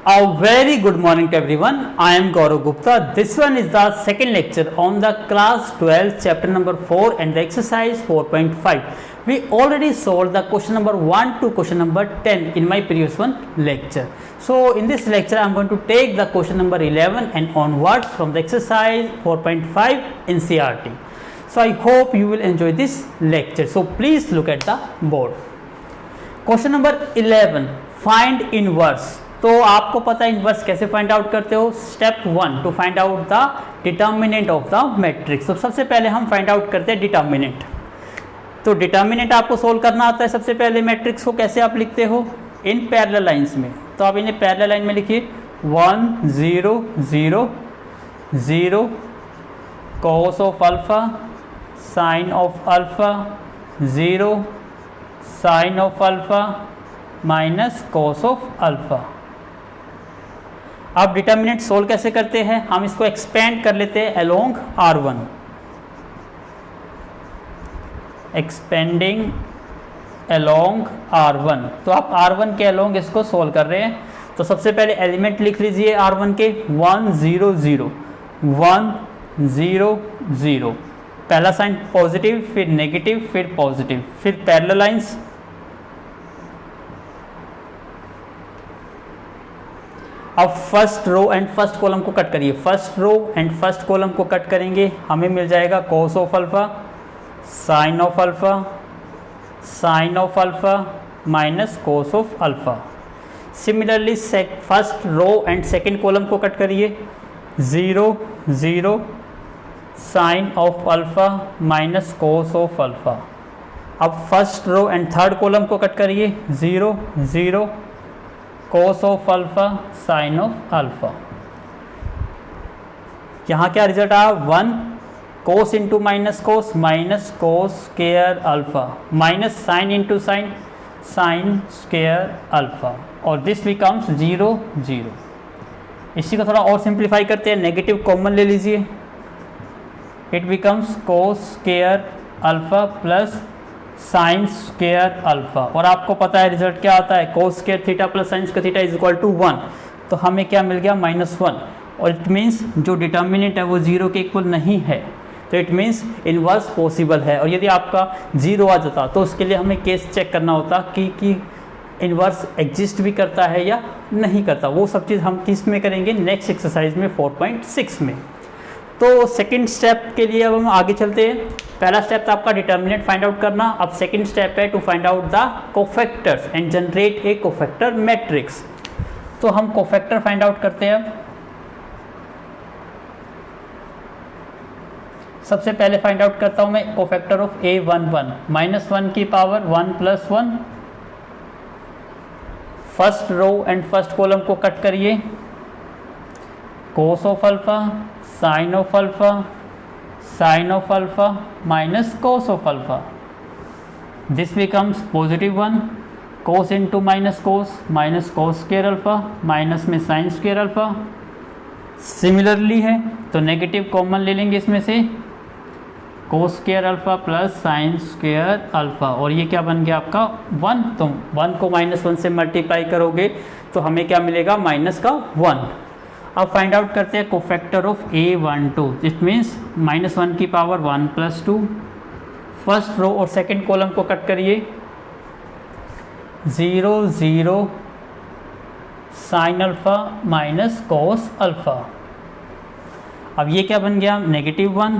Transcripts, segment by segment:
A very good morning to everyone. I am Gaurav Gupta. This one is the second lecture on the class 12 chapter number 4 and the exercise 4.5. We already solved the question number 1 to question number 10 in my previous one lecture. So in this lecture I am going to take the question number 11 and onwards from the exercise 4.5 in CRT. So I hope you will enjoy this lecture. So please look at the board. Question number 11, find inverse. तो आपको पता है inverse कैसे find out करते हो. Step 1 to find out the determinant of the matrix. तो सबसे पहले हम फाइंड आउट करते हैं डिटर्मिनेंट. तो डिटर्मिनेंट आपको सोल्व करना आता है. सबसे पहले मैट्रिक्स को कैसे आप लिखते हो, इन पैरेलल लाइंस में. तो आप इन्हें पैरेलल लाइन में लिखिए 1 0 0 0 cos of alpha sine of alpha 0 sine of alpha minus cos of alpha. अब डिटर्मिनेंट सोल्व कैसे करते हैं, हम इसको एक्सपेंड कर लेते हैं along R1. Expanding along R1. तो आप R1 के अलोंग इसको सोल्व कर रहे हैं. तो सबसे पहले एलिमेंट लिख लीजिए R1 के 1 0 0 1 0 0. पहला साइन पॉजिटिव, फिर नेगेटिव, फिर पॉजिटिव, फिर पैरेलल लाइंस. अब first row and first column को कट करिए. First row and first column को कट करेंगे, हमें मिल जाएगा cos of alpha sine of alpha sine of alpha minus cos of alpha. Similarly first row and second column को cut करिए 0 0 sine of alpha minus cos of alpha. अब first row and third column को cut करिए 0 0 cos of alpha sine of alpha. यहाँ क्या result आया 1 cos into minus cos minus cos square alpha minus sine into sine sign square alpha और this becomes 0 0. इसी को थोड़ा और सिंप्लीफाई करते हैं, नेगेटिव कॉमन ले लीजिए. It becomes cos square alpha plus sine square alpha. और आपको पता है रिजल्ट क्या आता है, cos square theta plus sine square theta is equal to 1. तो हमें क्या मिल गया -1. और इट मीन्स जो डिटर्मिनेंट है वो 0 के इक्वल नहीं है. तो इट मीन्स इनवर्स पॉसिबल है. और यदि आपका 0 आ जाता तो उसके लिए हमें केस चेक करना होता कि इनवर्स एग्जिस्ट भी करता है या नहीं करता. वो सब चीज़ हम किस में करेंगे, नेक्स्ट एक्सरसाइज में 4.6 में. तो सेकंड स्टेप के लिए अब हम आगे चलते हैं. पहला स्टेप था आपका डिटर्मिनेंट फाइंड आउट करना. अब सेकंड स्टेप है to find out the cofactors and generate a cofactor matrix. तो हम कोफैक्टर फाइंड आउट करते हैं. सबसे पहले फाइंड आउट करता हूं मैं कोफैक्टर ऑफ A11 -1 की power 1 + 1. First row and first column को कट करिए cos of alpha sine of alpha sine of alpha minus cos of alpha. This becomes +1 cos into minus cos square alpha minus में sine square alpha. Similarly है तो negative common ले लेंगे इसमें से cos square alpha plus sine square alpha. और ये क्या बन गया आपका 1. तो 1 को -1 से मल्टीप्लाई करोगे तो हमें क्या मिलेगा -1. अब फाइंड आउट करते हैं cofactor of A12. It means -1 की पावर 1 + 2. फर्स्ट रो और सेकंड कॉलम को कट करिए 0 0 sine alpha minus cos alpha. अब ये क्या बन गया -1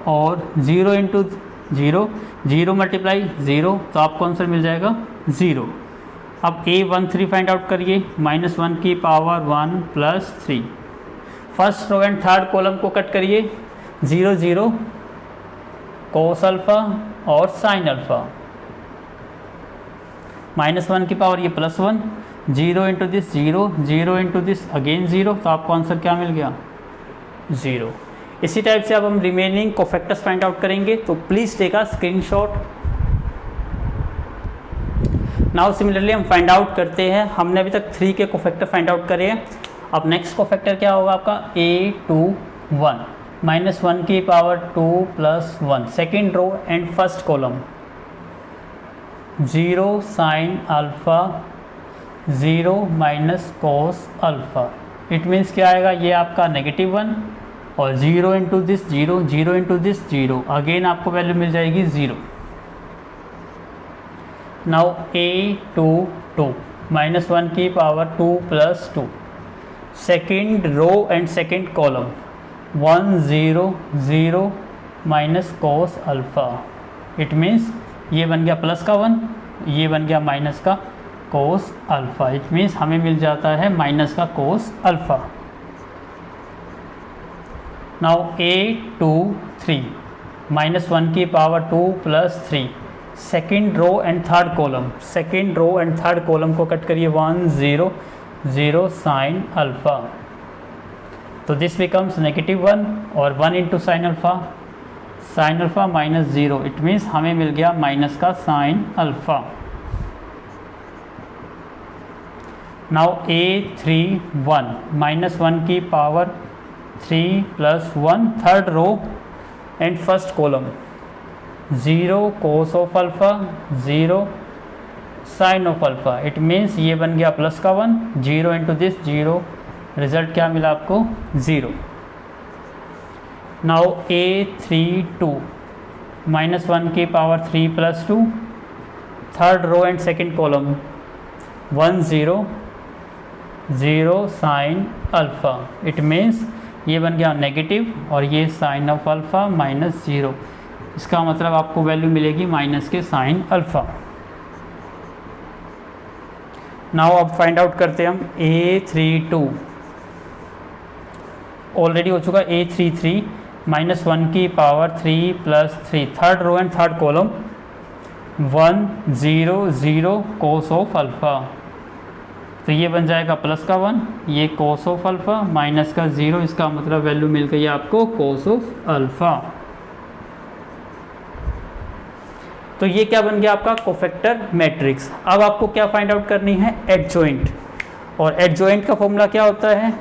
और 0 इंटू 0 0 मल्टीप्लाई 0. तो आपको आंसर मिल जाएगा 0. अब A13 फाइंड आउट करिए -1 की power 1 + 3. First row and third column को कट करिए 0 0 cos अल्फा और साइन अल्फा -1 की पावर ये +1 0 into this 0 0 into this again 0. तो आपको आंसर क्या मिल गया 0. इसी टाइप से अब हम रिमेनिंग कोफैक्टर्स फाइंड आउट करेंगे. तो please take a screenshot. Now similarly हम फाइंड आउट करते हैं. हमने अभी तक 3 के कोफैक्टर फाइंड आउट करे हैं. अब नेक्स्ट कोफैक्टर क्या होगा आपका A21 -1 की power 2 + 1. Second row and first column 0 sine alpha 0 minus cos alpha. It means क्या आएगा, ये आपका -1 और 0 into this 0, 0 into this 0, again आपको वैल्यू मिल जाएगी 0। नाउ a2 -1 की power 2 plus 2, second row and second column 1 0 0 minus cos alpha. It means ये बन गया प्लस का 1, ये बन गया माइनस का कोस अल्फ़ा। इट मीन्स हमें मिल जाता है माइनस का कोस अल्फ़ा। नाउ a2 -1 की power 2 plus 3, second row and third column, second row and third column को कट करिए 1 0 0 साइन अल्फ़ा। तो दिस बिकम्स -1 और 1 into sine alpha minus 0। It means हमें मिल गया माइनस का साइन अल्फ़ा। नाउ a3 -1 की power 3 plus 1, third row and first column 0 cos of alpha 0 sine of alpha. It means ये बन गया प्लस का 1, 0 इंटू दिस 0, रिजल्ट क्या मिला आपको 0। नाउ a3 -1 की power 3 plus 2, third row and second column 1 0 0 sine alpha. It means ये बन गया नेगेटिव और ये साइन ऑफ अल्फ़ा माइनस 0। इसका मतलब आपको वैल्यू मिलेगी माइनस के साइन अल्फ़ा। नाउ अब फाइंड आउट करते हैं हम a32, ऑलरेडी हो चुका a33 -1 की power 3 plus 3, third row and third column 1 0 0 cos of alpha. तो ये बन जाएगा प्लस का 1, ये कोस ऑफ अल्फ़ा माइनस का 0, इसका मतलब वैल्यू मिल गई आपको कोस ऑफ अल्फ़ा। तो ये क्या बन गया आपका कोफैक्टर मैट्रिक्स। अब आपको क्या फाइंड आउट करनी है, एडजॉइंट। और एडजॉइंट का फॉर्मूला क्या होता है,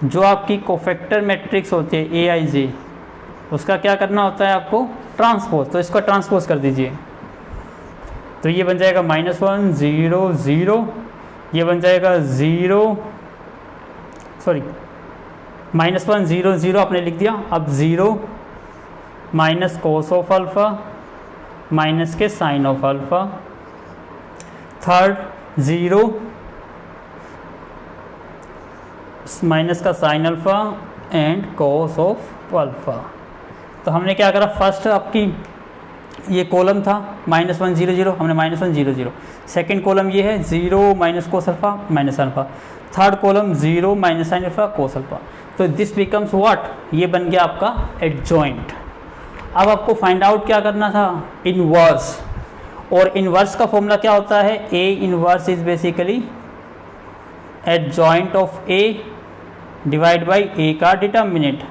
जो आपकी कोफैक्टर मैट्रिक्स होती है AIJ, उसका क्या करना होता है आपको, ट्रांसपोज। तो इसको ट्रांसपोज कर दीजिए, तो ये बन जाएगा -1 0 0, ये बन जाएगा -1 0 0 आपने लिख दिया। अब 0 minus cos of alpha minus के sine of alpha, third 0 minus का sine alpha and cos of alpha. तो हमने क्या करा, फर्स्ट आपकी ये कॉलम था -1 0 0, हमने -1 0 0, सेकेंड कॉलम ये है 0 minus cos alpha minus alpha, third column 0 minus sine alpha cos alpha. तो दिस बिकम्स व्हाट, ये बन गया आपका एडजॉइंट। अब आपको फाइंड आउट क्या करना था, इनवर्स। और इनवर्स का फॉर्मूला क्या होता है, A inverse is basically adjoint of A divide by A का डिटर्मिनेंट।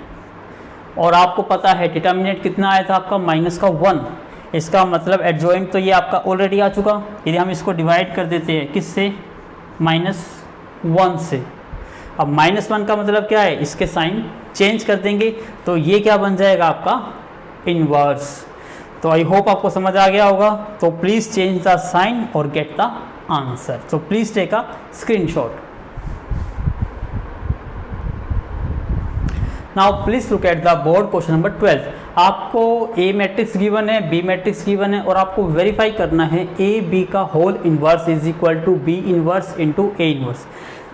और आपको पता है डिटर्मिनेंट कितना आया था आपका, माइनस का 1। इसका मतलब एडजॉइंट तो ये आपका ऑलरेडी आ चुका। यदि हम इसको डिवाइड कर देते हैं किससे, -1 से। अब -1 का मतलब क्या है, इसके साइन चेंज कर देंगे तो ये क्या बन जाएगा आपका इनवर्स। तो आई होप आपको समझ आ गया होगा। तो प्लीज़ चेंज द साइन और get the answer. So please take a screenshot. Now please look at the board question number 12। आपको A मैट्रिक्स गिवन है, B मैट्रिक्स गिवन है और आपको वेरीफाई करना है A B का whole inverse is equal to B inverse into A inverse.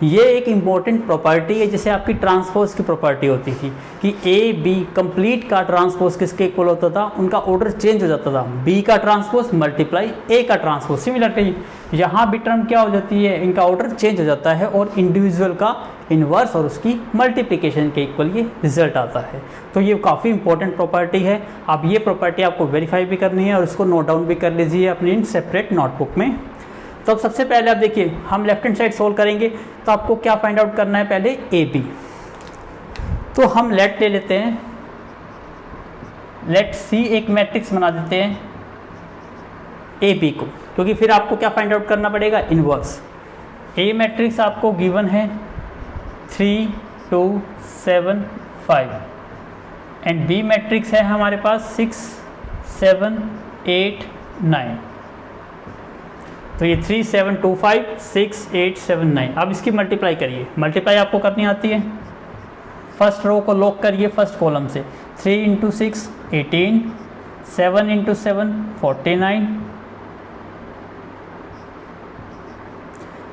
ये एक इम्पॉर्टेंट प्रॉपर्टी है, जैसे आपकी ट्रांसपोज की प्रॉपर्टी होती थी कि A B कंप्लीट का ट्रांसपोज किसके इक्वल होता था, उनका ऑर्डर चेंज हो जाता था। B का ट्रांसपोज मल्टीप्लाई A का ट्रांसपोज। सिमिलरली यहाँ भी टर्म क्या हो जाती है, इनका ऑर्डर चेंज हो जाता है और इंडिविजुअल का इन्वर्स और उसकी मल्टीप्लिकेशन के इक्वल ये रिजल्ट आता है। तो ये काफ़ी इंपॉर्टेंट प्रॉपर्टी है। अब ये प्रॉपर्टी आपको वेरीफाई भी करनी है और इसको नोट डाउन भी कर लीजिए अपनी इन सेपरेट नोटबुक में। तो अब सबसे पहले आप देखिए, हम लेफ्ट हैंड साइड सोल्व करेंगे तो आपको क्या फाइंड आउट करना है, पहले AB। तो हम लेट ले लेते हैं, लेट C एक मैट्रिक्स बना देते हैं AB को, क्योंकि फिर आपको क्या फाइंड आउट करना पड़ेगा, इनवर्स। A मैट्रिक्स आपको गिवन है 3 2 7 5 एंड B मैट्रिक्स है हमारे पास 6 7 8 9। तो ये 3 7 2 5 6 8 7 9। अब इसकी मल्टीप्लाई करिए, मल्टीप्लाई आपको करनी आती है। फर्स्ट रो को लॉक करिए फर्स्ट कॉलम से, 3 into 6 18, 7 into 7 49।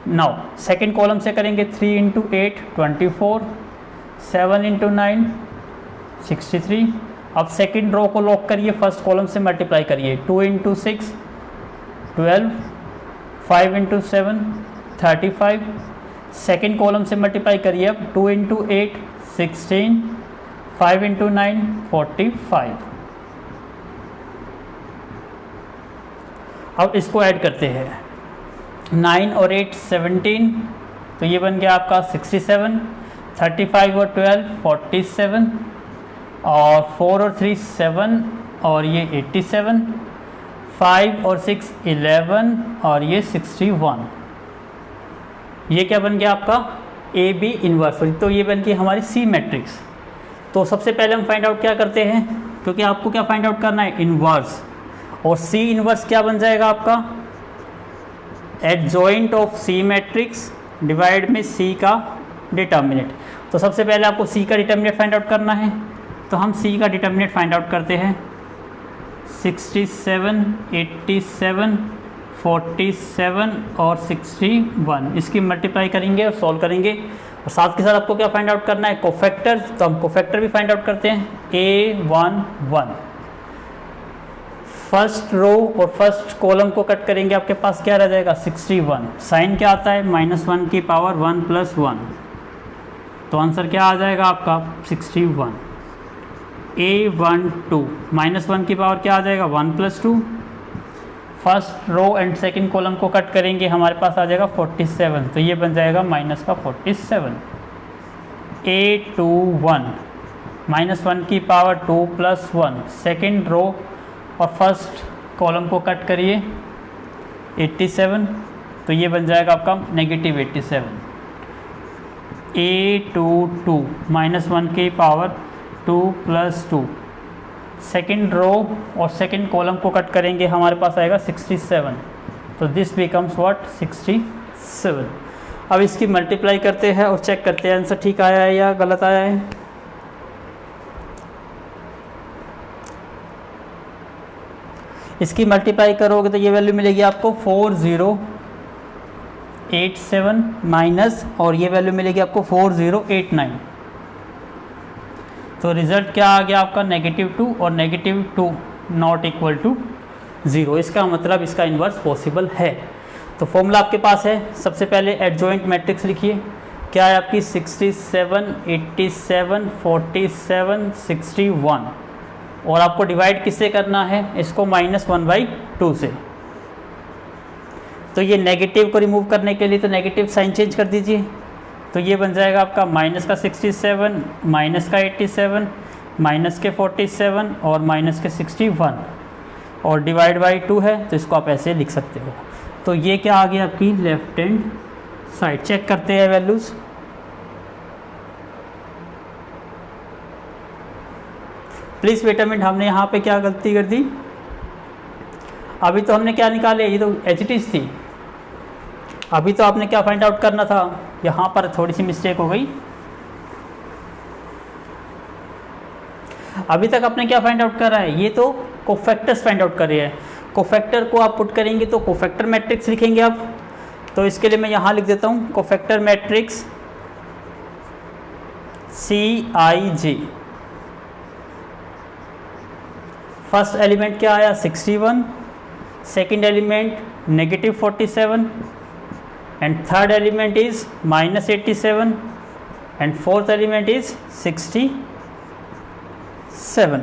Now second column से करेंगे, 3 इंटू 8 24, 7 इंटू 9 63। अब सेकेंड रो को लॉक करिए, फर्स्ट कॉलम से मल्टीप्लाई करिए, 2 इंटू 6 12, 5 इंटू 7 35। सेकेंड कॉलम से मल्टीप्लाई करिए अब, 2 इंटू 8 16, 5 इंटू 9 45। अब इसको ऐड करते हैं, 9 और 8 17, तो ये बन गया आपका 67, 35 और 12 47, और 4 और 3 7, और ये 87, 5 और 6 11, और ये 61। ये क्या बन गया आपका ए बी इन्वर्स। तो ये बन गई हमारी सी मैट्रिक्स। तो सबसे पहले हम फाइंड आउट क्या करते हैं, क्योंकि आपको क्या फाइंड आउट करना है, इन्वर्स। और सी इन्वर्स क्या बन जाएगा आपका, adjoint of C matrix divide में सी का डिटर्मिनेंट। तो सबसे पहले आपको सी का डिटर्मिनेंट फाइंड आउट करना है, तो हम सी का डिटर्मिनेंट फाइंड आउट करते हैं। 67 87 47 और 61, इसकी मल्टीप्लाई करेंगे और सॉल्व करेंगे। और साथ के साथ आपको क्या फाइंड आउट करना है, कोफैक्टर। तो हम कोफैक्टर भी फाइंड आउट करते हैं, A11। फर्स्ट रो और फर्स्ट कॉलम को कट करेंगे, आपके पास क्या रह जाएगा 61। साइन क्या आता है, -1 की पावर 1 + 1, तो आंसर क्या आ जाएगा आपका 61। A12 -1 की पावर क्या आ जाएगा 1 + 2। First row and second column को कट करेंगे, हमारे पास आ जाएगा 47, तो ये बन जाएगा -47। A21 -1 की पावर 2 + 1, सेकंड रो और फर्स्ट कॉलम को कट करिए 87, तो ये बन जाएगा आपका -87। A22 -1 की पावर 2 + 2, सेकेंड रो और सेकेंड कॉलम को कट करेंगे, हमारे पास आएगा 67, तो दिस बिकम्स व्हाट 67। अब इसकी मल्टीप्लाई करते हैं और चेक करते हैं आंसर ठीक आया है या गलत आया है। इसकी मल्टीप्लाई करोगे तो ये वैल्यू मिलेगी आपको 4087 माइनस, और ये वैल्यू मिलेगी आपको 4089। तो रिज़ल्ट क्या आ गया आपका -2 और -2 नॉट इक्वल टू 0। इसका मतलब इसका इन्वर्स पॉसिबल है। तो फॉर्मूला आपके पास है, सबसे पहले एडजॉइंट मैट्रिक्स लिखिए, क्या है आपकी 67 87 47 61, और आपको डिवाइड किससे करना है, इसको -1/2 से। तो ये नेगेटिव को रिमूव करने के लिए तो नेगेटिव साइन चेंज कर दीजिए, तो ये बन जाएगा आपका माइनस का 67, माइनस का 87, माइनस के 47 और माइनस के 61, और डिवाइड बाई 2 है, तो इसको आप ऐसे लिख सकते हो। तो ये क्या आ गया आपकी लेफ्ट हैंड साइड। चेक करते हैं values. Please wait a minute, हमने यहाँ पे क्या गलती कर दी, अभी तो हमने क्या निकाले, ये तो एच थी। अभी तो आपने क्या फाइंड आउट करना था, यहाँ पर थोड़ी सी मिस्टेक हो गई। अभी तक आपने क्या फाइंड आउट करा है, ये तो कोफैक्टर्स फाइंड आउट कर रहे हैं। कोफैक्टर को आप पुट करेंगे तो कोफैक्टर मैट्रिक्स लिखेंगे आप। तो इसके लिए मैं यहाँ लिख देता हूँ cofactor matrix CIG। First element क्या आया 61, second element -47, and third element is -87 and fourth element is 67।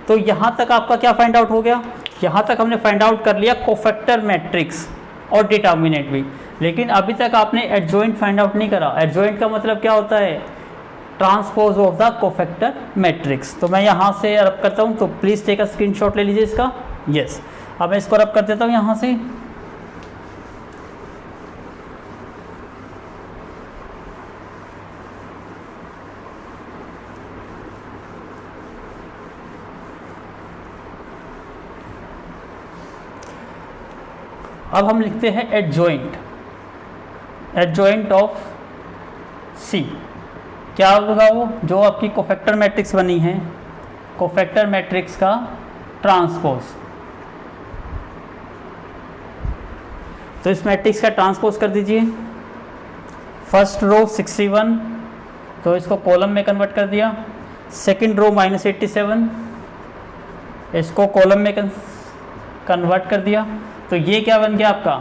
तो यहाँ तक आपका क्या फाइंड आउट हो गया, यहाँ तक हमने फाइंड आउट कर लिया कोफैक्टर मैट्रिक्स और डिटर्मिनेंट भी, लेकिन अभी तक आपने एडजॉइंट फाइंड आउट नहीं करा। एडजॉइंट का मतलब क्या होता है, transpose of the cofactor matrix. तो मैं यहाँ से रब करता हूँ, तो प्लीज़ टेक अ स्क्रीनशॉट ले लीजिए इसका। यस, अब मैं इसको रब कर देता हूँ यहाँ से। अब हम लिखते हैं एडजॉइंट ऑफ सी। क्या होगा वो? जो आपकी कोफैक्टर मैट्रिक्स बनी है, कोफैक्टर मैट्रिक्स का ट्रांसपोज। तो इस मैट्रिक्स का ट्रांसपोज कर दीजिए। फर्स्ट रो 61, तो इसको कॉलम में कन्वर्ट कर दिया। सेकंड रो -87, इसको कॉलम में कन्वर्ट कर दिया। तो ये क्या बन गया आपका?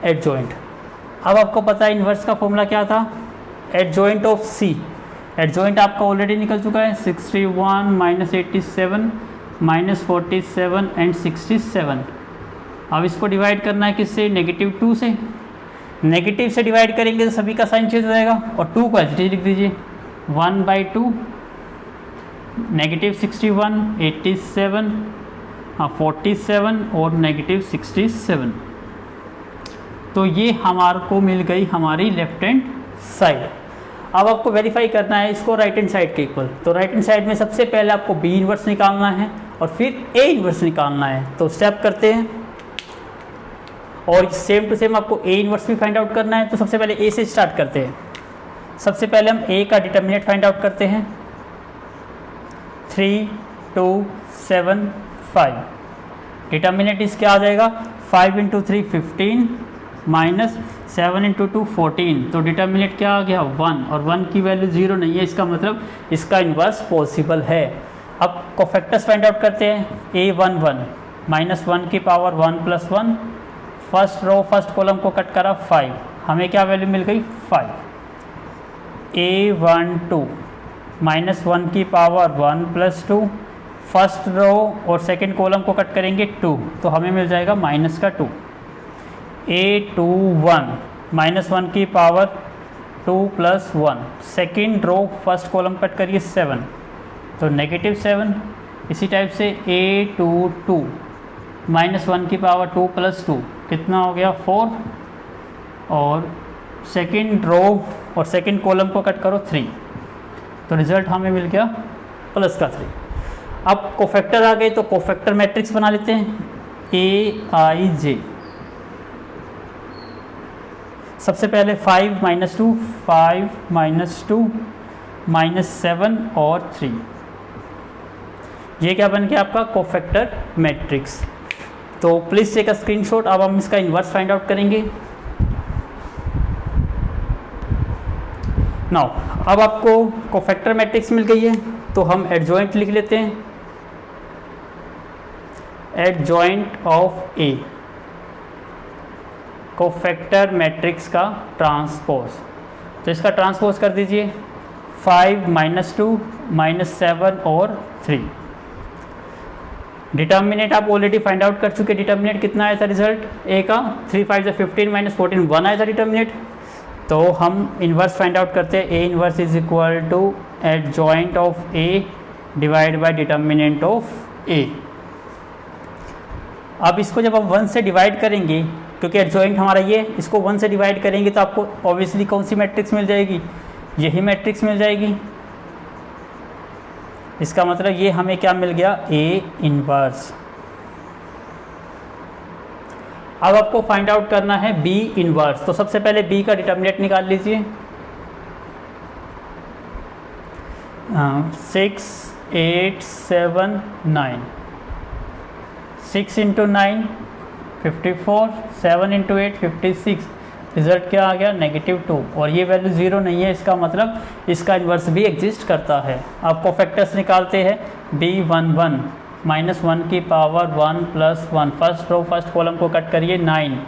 एडजॉइंट। अब आपको पता है इन्वर्स का फॉर्मूला क्या था? Adjoint of C. एडजॉइंट आपका ऑलरेडी निकल चुका है, 61 -87 -47 एंड 67। अब इसको डिवाइड करना है किससे? -2 से। नेगेटिव से डिवाइड करेंगे तो सभी का साइन चेंज हो जाएगा, और 2 को ऐसे लिख दीजिए 1/2 -61 87 47 और -67। तो ये हमारे को मिल गई हमारी लेफ्ट हैंड साइड। अब आपको वेरीफाई करना है इसको राइट हैंड साइड के इक्वल। तो राइट हैंड साइड में सबसे पहले आपको बी इन्वर्स निकालना है और फिर ए इन्वर्स निकालना है। तो स्टेप करते हैं, और सेम टू सेम आपको ए इन्वर्स भी फाइंड आउट करना है। तो सबसे पहले ए से स्टार्ट करते हैं। सबसे पहले हम ए का डिटर्मिनेंट फाइंड आउट करते हैं। 3 2 7 5। डिटर्मिनेंट इसके आ जाएगा 5 × 3 15 -7 × 2 14। तो डिटर्मिनेंट क्या आ गया? 1, और 1 की वैल्यू 0 नहीं है, इसका मतलब इसका इन्वर्स पॉसिबल है। अब कोफैक्टर्स फाइंड आउट करते हैं। A11 -1 की power 1 + 1। First row first column को कट करा 5, हमें क्या वैल्यू मिल गई? 5। A12 -1 की पावर 1 + 2। फर्स्ट रो और सेकंड कॉलम को कट करेंगे 2, तो हमें मिल जाएगा -2। A21 -1 की power 2 + 1। Second row first column cut करिए 7, तो -7। इसी टाइप से A22 -1 की पावर 2 + 2 कितना हो गया? 4। और सेकंड रो और सेकंड कॉलम को कट करो 3, तो रिजल्ट हमें मिल गया +3। अब कोफैक्टर आ गए, तो कोफैक्टर मैट्रिक्स बना लेते हैं। AIJ। सबसे पहले 5 - 2 5 -2 -7 और 3। ये क्या बन गया आपका? Cofactor matrix. तो प्लीज़ टेक अ स्क्रीनशॉट। अब हम इसका इन्वर्स फाइंड आउट करेंगे। नाउ अब आपको कोफैक्टर मैट्रिक्स मिल गई है, तो हम एडजॉइंट लिख लेते हैं। Adjoint of A, cofactor matrix का ट्रांसपोज। तो इसका ट्रांसपोज कर दीजिए। 5 -2 -7 और 3। डिटर्मिनेंट आप ऑलरेडी फाइंड आउट कर चुके। डिटर्मिनेंट कितना आया था रिजल्ट ए का? 3 5 15 -14 1 आया था डिटर्मिनेंट। तो हम इन्वर्स फाइंड आउट करते हैं। A inverse is equal to adjoint of A divide by determinant of A. अब इसको जब हम 1 से डिवाइड करेंगे, क्योंकि एडजॉइंट हमारा ये, इसको 1 से डिवाइड करेंगे तो आपको ऑब्वियसली कौन सी मैट्रिक्स मिल जाएगी? यही मैट्रिक्स मिल जाएगी। इसका मतलब ये हमें क्या मिल गया? A inverse. अब आपको फाइंड आउट करना है बी इन्वर्स। तो सबसे पहले बी का डिटर्मिनेंट निकाल लीजिए। 6 8 7 9। 6 × 9 54, 7 × 8 56। रिजल्ट क्या आ गया? -2। और ये वैल्यू 0 नहीं है, इसका मतलब इसका इन्वर्स भी एग्जिस्ट करता है। आप कोफैक्टर्स निकालते हैं। B11 -1 की power 1 + 1। First row first column को कट करिए 9।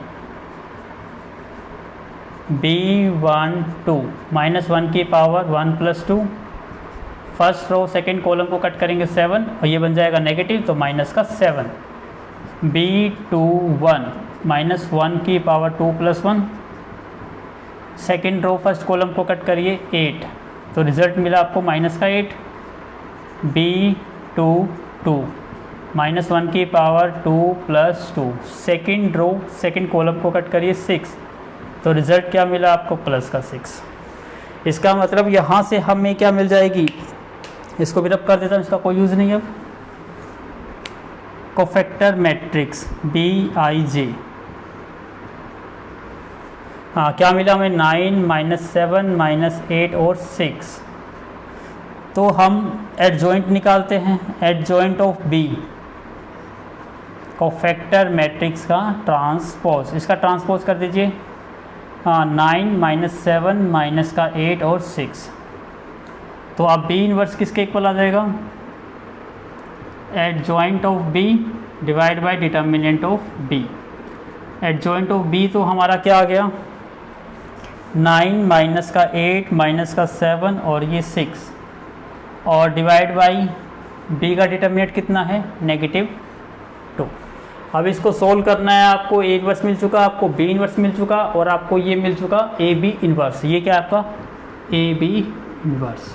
B12 -1 की power 1 + 2। First row second column को कट करेंगे 7, और ये बन जाएगा नेगेटिव, तो -7। B21 -1 की power 2 + 1। Second row first column को कट करिए 8, तो रिजल्ट मिला आपको -8। B22 -1 की power 2 + 2। Second row second column को कट करिए 6, तो रिजल्ट क्या मिला आपको? +6। इसका मतलब यहाँ से हमें क्या मिल जाएगी? इसको भी रब कर देता हूँ, इसका कोई यूज़ नहीं है। अब कोफैक्टर मैट्रिक्स BIJ हाँ क्या मिला हमें 9 माइनस 7 माइनस 8 और 6। तो हम एडजॉइंट निकालते हैं, adjoint of B cofactor matrix का ट्रांसपोज, इसका ट्रांसपोज कर दीजिए। हाँ 9 माइनस 7 माइनस का 8 और 6। तो अब बी इनवर्स किसके इक्वल आ जाएगा, adjoint of B divide by determinant of B. Adjoint of B तो हमारा क्या आ गया 9 माइनस का 8 माइनस का 7 और ये 6 और डिवाइड बाई बी का डिटर्मिनेंट कितना है -2। अब इसको सोल्व करना है आपको। ए इनवर्स मिल चुका, आपको बी इनवर्स मिल चुका और आपको ये मिल चुका ए बी इनवर्स। ये क्या है आपका ए बी इनवर्स।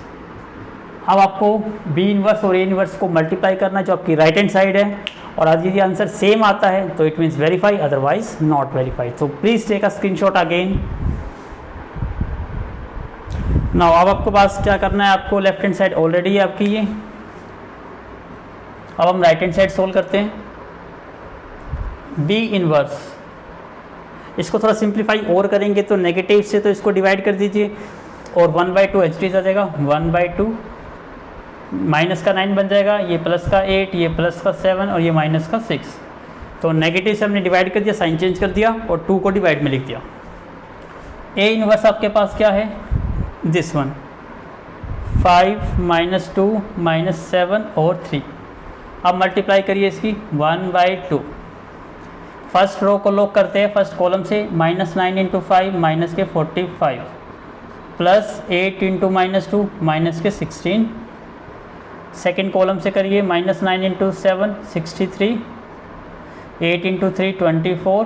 अब आपको बी इनवर्स और ए इनवर्स को मल्टीप्लाई करना है जो आपकी राइट हैंड साइड है, और आज यदि आंसर सेम आता है तो it means verify, otherwise not verify. तो please take a screenshot again. Now अब आपके पास क्या करना है, आपको लेफ्ट हैंड साइड ऑलरेडी है आपकी ये। अब हम राइट हैंड साइड सोल्व करते हैं। बी इनवर्स, इसको थोड़ा सिंप्लीफाई और करेंगे तो नेगेटिव से तो इसको डिवाइड कर दीजिए और 1/2 एच डी आ जाएगा। 1/2 माइनस का 9 बन जाएगा, ये प्लस का 8, ये प्लस का 7 और ये माइनस का 6। तो नेगेटिव से हमने डिवाइड कर दिया, साइन चेंज कर दिया और 2 को डिवाइड में लिख दिया। ए इनवर्स आपके पास क्या है, दिस वन 5 माइनस 2 माइनस 7 और 3। अब मल्टीप्लाई करिए इसकी 1/2। फर्स्ट रो को लॉक करते हैं फर्स्ट कॉलम से, -9 इंटू 5 माइनस के 45 प्लस 8 इंटू -2 माइनस के 16। सेकेंड कॉलम से करिए -9 इंटू 7 63, 8 इंटू 3 24।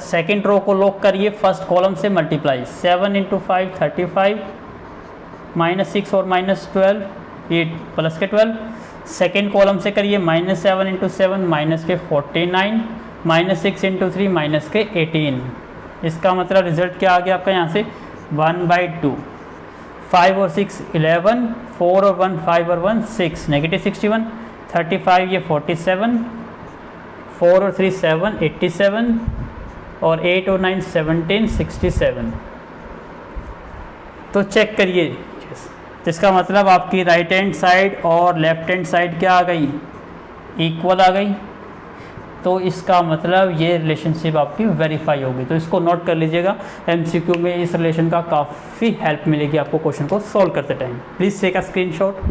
सेकेंड रो को लॉक करिए फर्स्ट कॉलम से मल्टीप्लाई 7 इंटू 5 35 -6 और -12 ये प्लस के 12। सेकेंड कॉलम से करिए -7 इंटू 7 माइनस के 49 -6 इंटू 3 माइनस के 18। इसका मतलब रिजल्ट क्या आ गया आपका यहाँ से 1/2। 5 और 6 11, 4 और 1 5 और 1 6, -61, 35 ये 47, 4 और 3 7 87 और 8 और 9 17 67। तो चेक करिए, इसका मतलब आपकी राइट हैंड साइड और लेफ्ट हैंड साइड क्या आ गई, इक्वल आ गई। तो इसका मतलब ये रिलेशनशिप आपकी वेरीफाई होगी। तो इसको नोट कर लीजिएगा, एमसीक्यू में इस रिलेशन का काफ़ी हेल्प मिलेगी आपको क्वेश्चन को सॉल्व करते time. Please take a screenshot.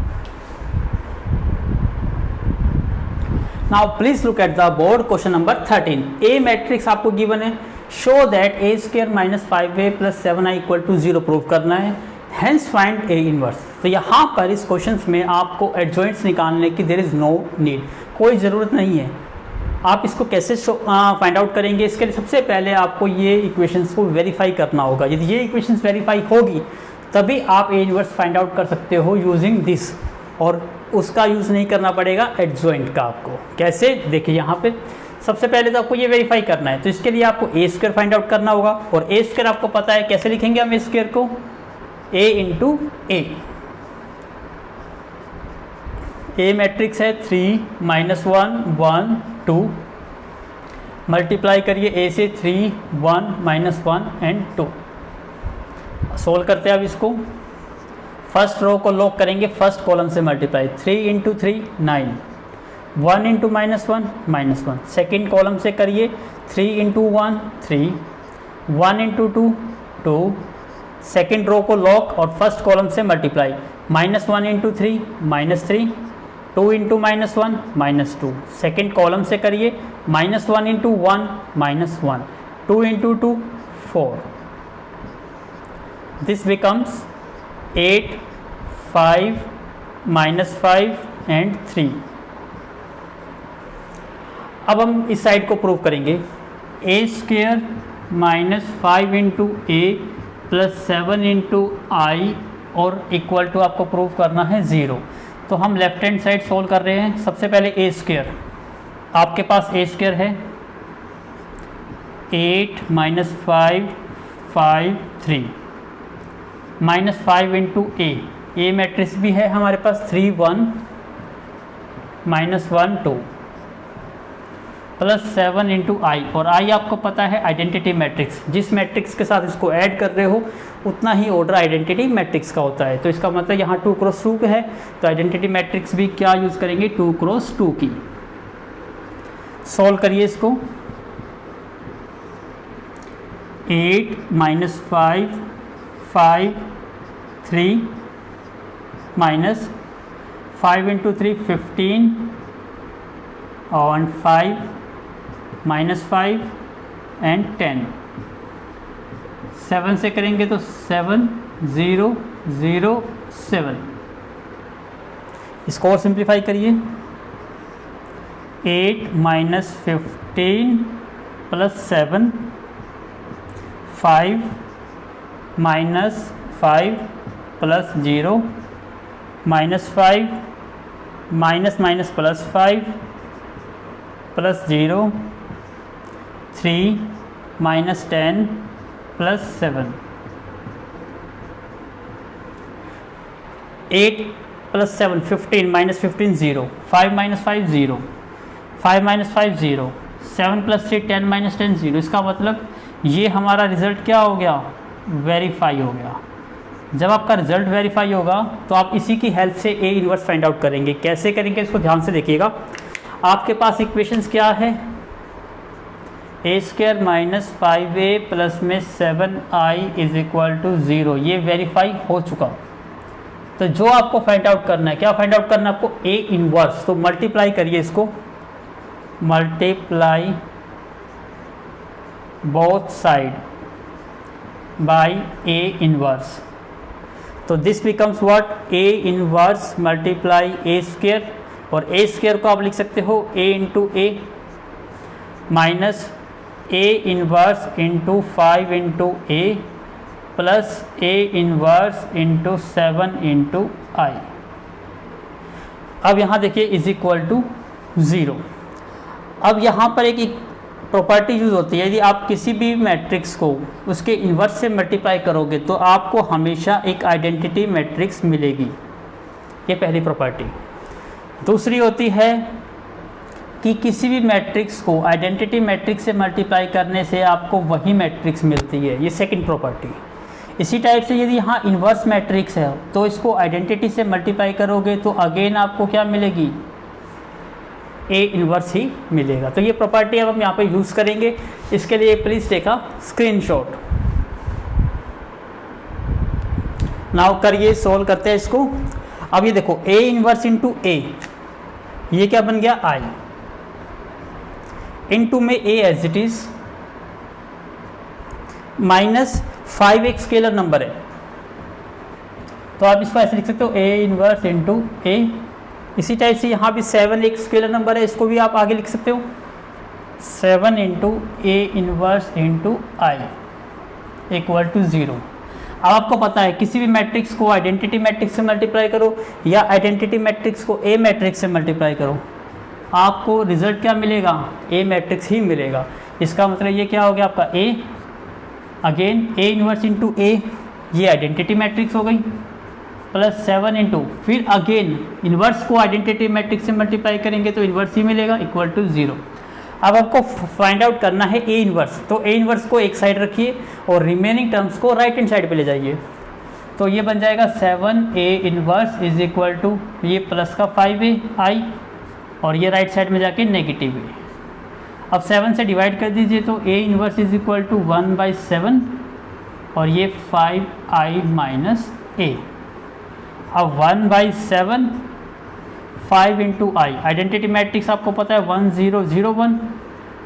Now please look at the board question number 13। A matrix आपको गिवन है, show that A square minus 5a plus 7i equal to 0 prove करना है, हैंस फाइंड ए इनवर्स। तो यहाँ पर इस question में आपको एडजॉइंट्स निकालने की देयर इज़ नो नीड, कोई ज़रूरत नहीं है। आप इसको कैसे फाइंड आउट करेंगे, इसके लिए सबसे पहले आपको ये इक्वेशंस को वेरीफाई करना होगा। यदि ये इक्वेशंस वेरीफाई होगी तभी आप ए इनवर्स फाइंड आउट कर सकते हो यूजिंग दिस, और उसका यूज़ नहीं करना पड़ेगा एडजॉइंट का। आपको कैसे, देखिए यहाँ पे सबसे पहले तो आपको ये वेरीफाई करना है, तो इसके लिए आपको ए स्क्वायर फाइंड आउट करना होगा। और ए स्क्वायर आपको पता है कैसे लिखेंगे हम ए स्क्वायर को, ए इंटू ए। ए मैट्रिक्स है 3 -1 1 2, मल्टीप्लाई करिए ए से 3 1 -1 एंड 2। सोल्व करते हैं अब इसको। फर्स्ट रो को लॉक करेंगे फर्स्ट कॉलम से multiply 3 into 3 9, 1 into -1 -1। Second column से करिए 3 इंटू 1 3, 1 इंटू 2 2। सेकेंड रो को लॉक और फर्स्ट कॉलम से multiply -1 into 3 -3, 2 into -1 -2। Second column से करिए -1 into 1 -1, 2 into 2 4। This becomes 8 5 -5 and 3। अब हम इस साइड को प्रूव करेंगे, ए square -5 into A plus 7 into आई और इक्वल टू आपको प्रूव करना है 0। तो हम लेफ्ट हैंड साइड सोल्व कर रहे हैं। सबसे पहले ए स्क्वेयर, आपके पास ए स्क्वेयर है 8 -5 5 3 -5 इंटू ए मैट्रिक्स भी है हमारे पास 3 1 -1 2। प्लस 7 इंटू आई, और आई आपको पता है आइडेंटिटी मैट्रिक्स, जिस मैट्रिक्स के साथ इसको ऐड कर रहे हो उतना ही ऑर्डर आइडेंटिटी मैट्रिक्स का होता है। तो इसका मतलब यहाँ 2 क्रॉस 2 है, तो आइडेंटिटी मैट्रिक्स भी क्या यूज़ करेंगे, 2 क्रॉस 2 की। सॉल्व करिए इसको। 8 माइनस 5 5 3 माइनस 5 इंटू 3 15 और 5 माइनस 5 एंड 10। 7 से करेंगे तो 7 0 0 7। इसको और सिंप्लीफाई करिए। 8 minus 15 plus 7 5 minus 5 plus 0 minus 5 minus minus plus 5 plus 0 3 minus 10 plus 7। 8 plus 7 15 minus 15 0, 5 minus 5 0, 5 minus 5 0, 7 plus 3 10 minus 10 0। इसका मतलब ये हमारा रिजल्ट क्या हो गया, वेरीफाई हो गया। जब आपका रिजल्ट वेरीफाई होगा तो आप इसी की हेल्प से ए इन्वर्स फाइंड आउट करेंगे। कैसे करेंगे इसको ध्यान से देखिएगा। आपके पास इक्वेशंस क्या है, ए स्क्वायर माइनस 5a प्लस में 7i इज इक्वल टू 0, ये वेरीफाई हो चुका। तो जो आपको फाइंड आउट करना है, क्या फाइंड आउट करना है आपको, ए इन्वर्स। तो मल्टीप्लाई करिए इसको, multiply both side by A inverse. तो this becomes what, A inverse multiply A square, और ए स्क्वायर को आप लिख सकते हो A into A minus A inverse into 5 into A plus A inverse into 7 into I. अब यहाँ देखिए इज इक्वल टू 0। अब यहाँ पर एक प्रॉपर्टी यूज़ होती है, यदि आप किसी भी मैट्रिक्स को उसके इन्वर्स से मल्टीप्लाई करोगे तो आपको हमेशा एक आइडेंटिटी मैट्रिक्स मिलेगी। ये पहली प्रॉपर्टी। दूसरी होती है कि किसी भी मैट्रिक्स को आइडेंटिटी मैट्रिक्स से मल्टीप्लाई करने से आपको वही मैट्रिक्स मिलती है, ये सेकंड प्रॉपर्टी। इसी टाइप से यदि यहाँ इन्वर्स मैट्रिक्स है तो इसको आइडेंटिटी से मल्टीप्लाई करोगे तो अगेन आपको क्या मिलेगी, ए इन्वर्स ही मिलेगा। तो ये प्रॉपर्टी अब हम यहाँ पे यूज़ करेंगे। इसके लिए please take a screenshot. Now करिए, सोल्व करते हैं इसको। अब ये देखो ए इन्वर्स इंटू ए, ये क्या बन गया, आई इंटू में ए एज इट इज माइनस 5 एक स्केलर नंबर है, तो आप इसको ऐसे लिख सकते हो ए इन्वर्स इंटू ए। इसी टाइप से यहाँ भी 7 एक स्केलर नंबर है, इसको भी आप आगे लिख सकते हो 7 into A inverse into I equal to 0। अब आपको पता है किसी भी मैट्रिक्स को आइडेंटिटी मैट्रिक्स से मल्टीप्लाई करो या आइडेंटिटी मैट्रिक्स को ए मैट्रिक्स से मल्टीप्लाई करो, आपको रिजल्ट क्या मिलेगा, ए मैट्रिक्स ही मिलेगा। इसका मतलब ये क्या हो गया आपका ए, अगेन ए इनवर्स इंटू ए, ये आइडेंटिटी मैट्रिक्स हो गई, प्लस 7 इंटू फिर अगेन इन्वर्स को आइडेंटिटी मैट्रिक्स से मल्टीप्लाई करेंगे तो इन्वर्स ही मिलेगा इक्वल टू 0। अब आपको फाइंड आउट करना है ए इन्वर्स, तो ए इन्वर्स को एक साइड रखिए और रिमेनिंग टर्म्स को राइट हैंड साइड पे ले जाइए। तो ये बन जाएगा 7a inverse is equal to ये प्लस का 5a आई और ये राइट साइड में जाके नेगेटिव ए। अब 7 से डिवाइड कर दीजिए तो a inverse is equal to 1/7 और ये 5i माइनस ए। अब 1/7 5 इंटू आई, आइडेंटिटी मैट्रिक्स आपको पता है 1 0 0 1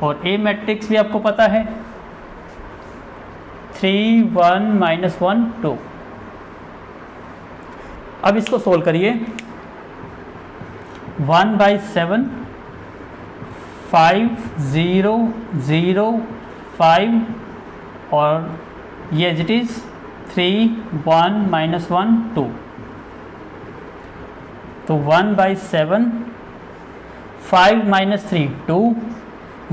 और ए मैट्रिक्स भी आपको पता है 3 1 माइनस 1 2। अब इसको सोल्व करिए। 1/7 5 0 0 5 और ये एज इट इज 3 1 माइनस 1 2। तो 1/7 5 minus 3 2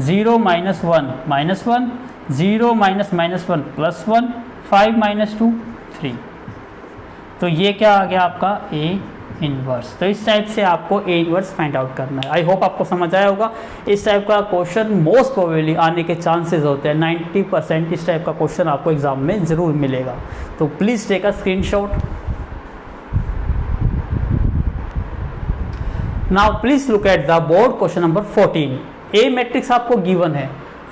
0 minus 1 minus 1 0 minus minus 1 plus 1 5 minus 2 3। तो ये क्या आ गया आपका ए इनवर्स। तो इस टाइप से आपको ए इनवर्स फाइंड आउट करना है। आई होप आपको समझ आया होगा। इस टाइप का क्वेश्चन मोस्ट प्रोबेबली आने के चांसेस होते हैं, 90% इस टाइप का क्वेश्चन आपको एग्जाम में ज़रूर मिलेगा। तो please take a screenshot. Now please look at the board question number 14। A matrix आपको गिवन है,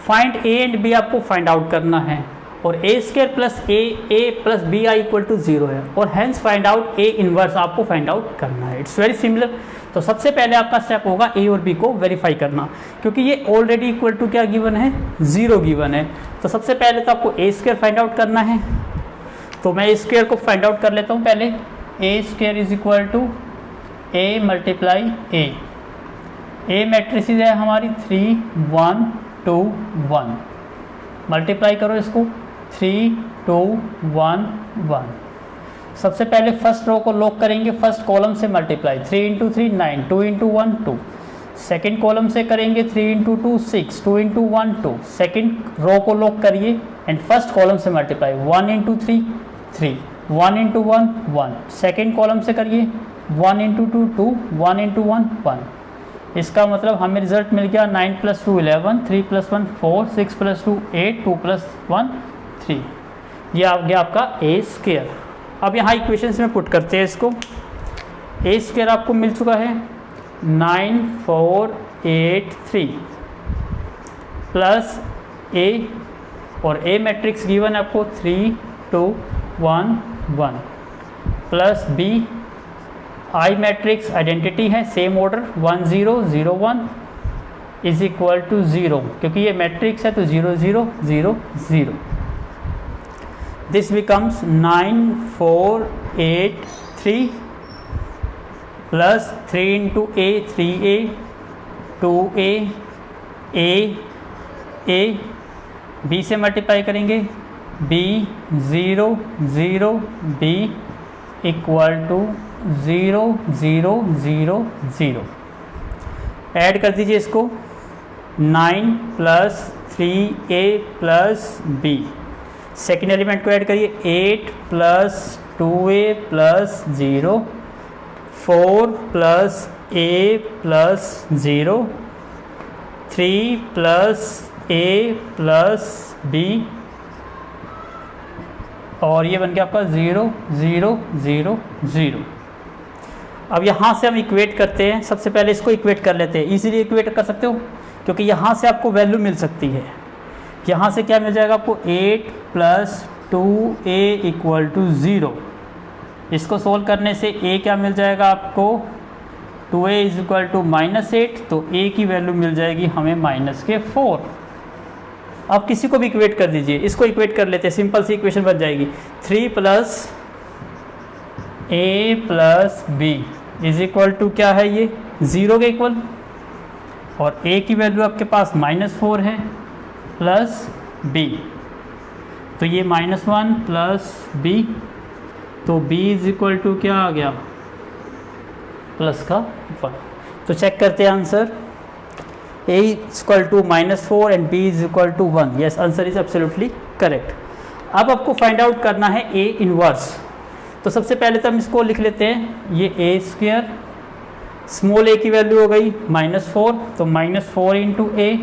फाइंड ए एंड बी आपको फाइंड आउट करना है, और A square plus A plus B I equal to 0 है, और hence find out A inverse आपको find out करना है। It's very similar. तो सबसे पहले आपका स्टेप होगा ए और बी को वेरीफाई करना, क्योंकि ये ऑलरेडी इक्वल टू क्या गिवन है, 0 गिवन है। तो सबसे पहले तो आपको ए स्क्वायर फाइंड आउट करना है। तो मैं ए स्क्वायर को फाइंड आउट कर लेता हूँ पहले। A square is equal to A multiply A matrix है हमारी 3 1 2 1, मल्टीप्लाई करो इसको 3 2 1 1। सबसे पहले फर्स्ट रो को लॉक करेंगे, फर्स्ट कॉलम से multiply 3 into 3 9, 2 into 1 2। Second column से करेंगे 3 इंटू 2 6, 2 इंटू 1 2। सेकेंड रो को लॉक करिए एंड फर्स्ट कॉलम से multiply 1 into 3 3, 1 into 1 1। Second column से करिए 1 इंटू 2 2, 1 इंटू 1 1। इसका मतलब हमें रिजल्ट मिल गया 9 + 2 11, 3 + 1 4, 6 + 2 8, 2 + 1 3। ये आ गया आपका ए स्क्वायर। अब यहाँ इक्वेशंस में पुट करते हैं इसको। ए स्क्वायर आपको मिल चुका है 9483 प्लस ए, और ए मैट्रिक्स गिवन है आपको 3 2 1 1 plus B. I matrix identity है, same order 1 0 0 1 is equal to 0, क्योंकि ये मैट्रिक्स है तो 0 0 0 0। This becomes 9483 plus 3 into A 3a 2a A B से मल्टीप्लाई करेंगे b 0 0 b equal to 0 0 0 0। Add कर दीजिए इसको 9 plus 3a plus b। Second element को ऐड करिए 8 plus 2a plus 0, 4 plus a plus 0, 3 plus a plus b, और ये बन गया आपका 0 0 0 0। अब यहाँ से हम इक्वेट करते हैं। सबसे पहले इसको इक्वेट कर लेते हैं। इजीली इक्वेट कर सकते हो, क्योंकि यहाँ से आपको वैल्यू मिल सकती है। यहाँ से क्या मिल जाएगा आपको 8 प्लस 2a इक्वल टू 0। इसको सोल्व करने से a क्या मिल जाएगा आपको, 2a इज इक्वल टू -8, तो a की वैल्यू मिल जाएगी हमें -4। अब किसी को भी इक्वेट कर दीजिए। इसको इक्वेट कर लेते हैं, सिंपल सी इक्वेशन बन जाएगी 3 plus a plus b is equal to क्या है, ये 0 के इक्वल, और a की वैल्यू आपके पास -4 है प्लस b, तो ये -1 प्लस b, तो b इज इक्वल टू क्या आ गया, प्लस का 1। तो चेक करते हैं answer. a is equal to -4 and b is equal to 1। yes, answer is absolutely correct. अब आपको फाइंड आउट करना है a इनवर्स। तो सबसे पहले तो हम इसको लिख लेते हैं, ये a स्क्वायर, स्मॉल a की वैल्यू हो गई -4, तो -4 इंटू a,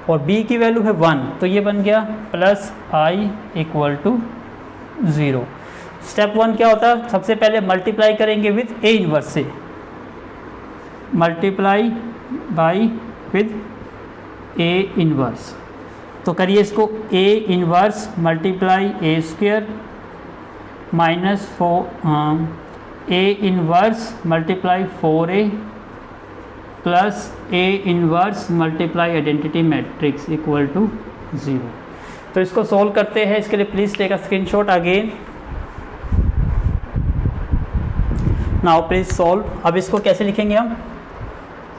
और b की वैल्यू है 1, तो ये बन गया plus i equal to 0। Step 1 क्या होता है, सबसे पहले मल्टीप्लाई करेंगे विद a इनवर्स से, multiply by with a inverse. तो करिए इसको a inverse multiply a square -4 a inverse multiply 4a plus a inverse multiply identity matrix equal to 0। तो इसको सॉल्व करते हैं। इसके लिए please take a screenshot again. Now please solve. अब इसको कैसे लिखेंगे हम,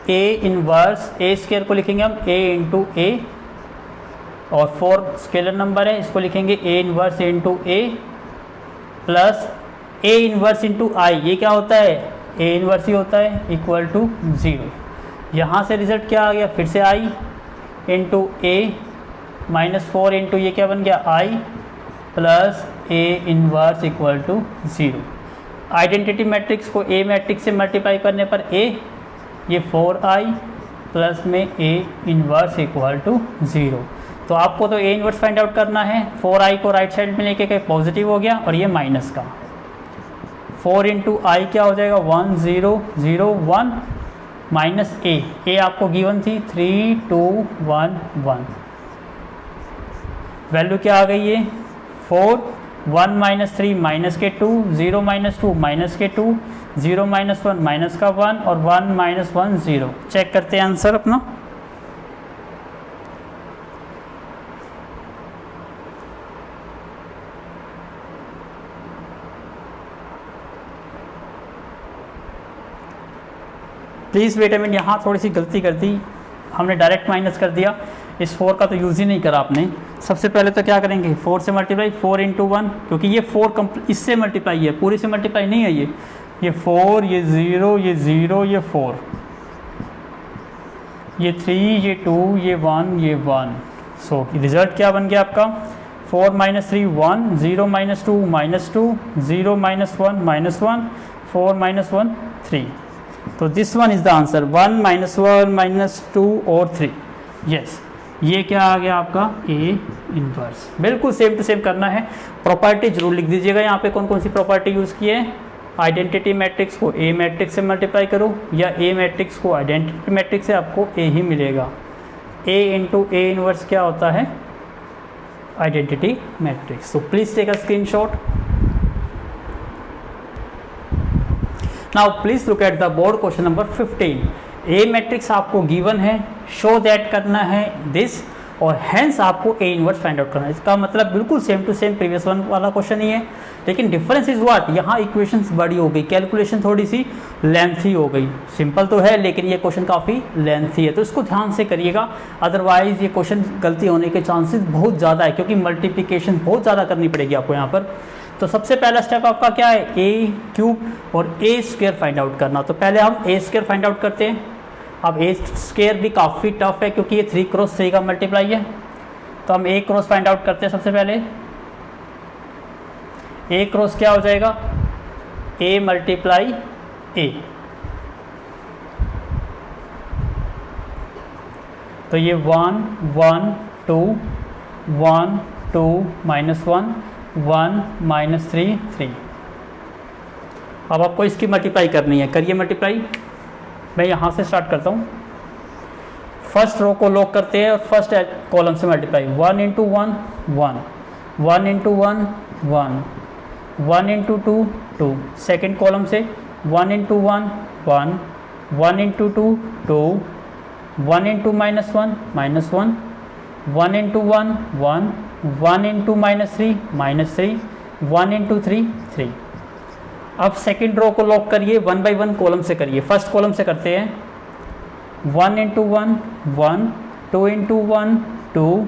a इनवर्स a स्क्वायर को लिखेंगे हम a इंटू a, और 4 स्केलर नंबर है, इसको लिखेंगे a inverse into a plus a inverse into i। ये क्या होता है, a इनवर्स ही होता है, इक्वल टू 0। यहाँ से रिजल्ट क्या आ गया, फिर से i इंटू a -4 इंटू ये क्या बन गया i plus a inverse equal to 0। Identity matrix को ए मैट्रिक्स से मल्टीप्लाई करने पर ए, ये 4i प्लस में ए इन्वर्स इक्वल टू 0। तो आपको तो ए इन्वर्स फाइंड आउट करना है। 4i को राइट साइड में लेके पॉजिटिव हो गया और ये माइनस का 4 इंटू आई क्या हो जाएगा 1 0 0 1 माइनस ए आपको गिवन थी 3 2 1 1, वैल्यू क्या आ गई है 4, 1 माइनस 3 माइनस के 2, 0 माइनस 2 माइनस के 2, 0 माइनस 1 माइनस का 1 और 1 माइनस 1 0। चेक करते हैं आंसर अपना। प्लीज़ वेट अ मिनट, यहाँ थोड़ी सी गलती कर दी हमने, डायरेक्ट माइनस कर दिया। इस 4 का तो यूज़ ही नहीं करा आपने। सबसे पहले तो क्या करेंगे 4 से मल्टीप्लाई, 4 इंटू 1, क्योंकि ये 4 इससे मल्टीप्लाई है, पूरी से मल्टीप्लाई नहीं है ये 4, ये 0, ये 0, ये 4, ये 3, ये 2, ये 1, ये 1। सो रिजल्ट क्या बन गया आपका 4 minus 3 1, 0 minus 2 minus 2, 0 minus 1 minus 1, 4 minus 1 3। तो this one is the answer, 1 minus 1 minus 2 और 3। यस, ये क्या आ गया आपका ए इनवर्स। बिल्कुल सेम टू सेम करना है। प्रॉपर्टी जरूर लिख दीजिएगा यहाँ पे कौन कौन सी प्रॉपर्टी यूज़ की है। आइडेंटिटी मैट्रिक्स को ए मैट्रिक्स से मल्टीप्लाई करो या ए मैट्रिक्स को आइडेंटिटी मैट्रिक्स से, आपको ए ही मिलेगा। ए इंटू ए इनवर्स क्या होता है identity matrix. So please take a screenshot. Now please look at the board question number 15। A matrix आपको गिवन है, शो दैट करना है दिस, और हैंस आपको ए इनवर्स फाइंड आउट करना है। इसका मतलब बिल्कुल same to same previous one वाला क्वेश्चन ही है, लेकिन डिफरेंस इज व्हाट, यहाँ इक्वेशंस बड़ी हो गई, कैलकुलेशन थोड़ी सी लेंथी हो गई। सिंपल तो है लेकिन ये क्वेश्चन काफ़ी लेंथी है, तो इसको ध्यान से करिएगा, अदरवाइज ये क्वेश्चन गलती होने के चांसेस बहुत ज़्यादा है, क्योंकि मल्टीप्लिकेशन बहुत ज़्यादा करनी पड़ेगी आपको यहाँ पर। तो सबसे पहला स्टेप आपका क्या है, ए क्यूब और ए स्क्वायर फाइंड आउट करना। तो पहले हम ए स्क्वायर फाइंड आउट करते हैं। अब ए स्क्वायर भी काफ़ी टफ है क्योंकि ये 3 क्रॉस 3 का मल्टीप्लाई है। तो हम ए क्रॉस फाइंड आउट करते हैं। सबसे पहले ए क्रॉस क्या हो जाएगा, ए मल्टीप्लाई ए। तो ये 1 1 2 1 2 माइनस 1 1 माइनस 3 3। अब आपको इसकी मल्टीप्लाई करनी है, करिए मल्टीप्लाई। मैं यहाँ से स्टार्ट करता हूँ। फर्स्ट रो को लॉक करते हैं और फर्स्ट कॉलम से multiply. 1 into 1 1, 1 into 1 1, 1 into 2 2। Second column से 1 into 1 1, 1 into 2 2, 1 into minus 1 minus 1, 1 into 1 1, 1 into minus 3 minus 3, 1 into 3 3। अब सेकेंड रो को लॉक करिए, 1 बाई 1 कॉलम से करिए। फर्स्ट कॉलम से करते हैं। 1 into 1 1, 2 into 1 2,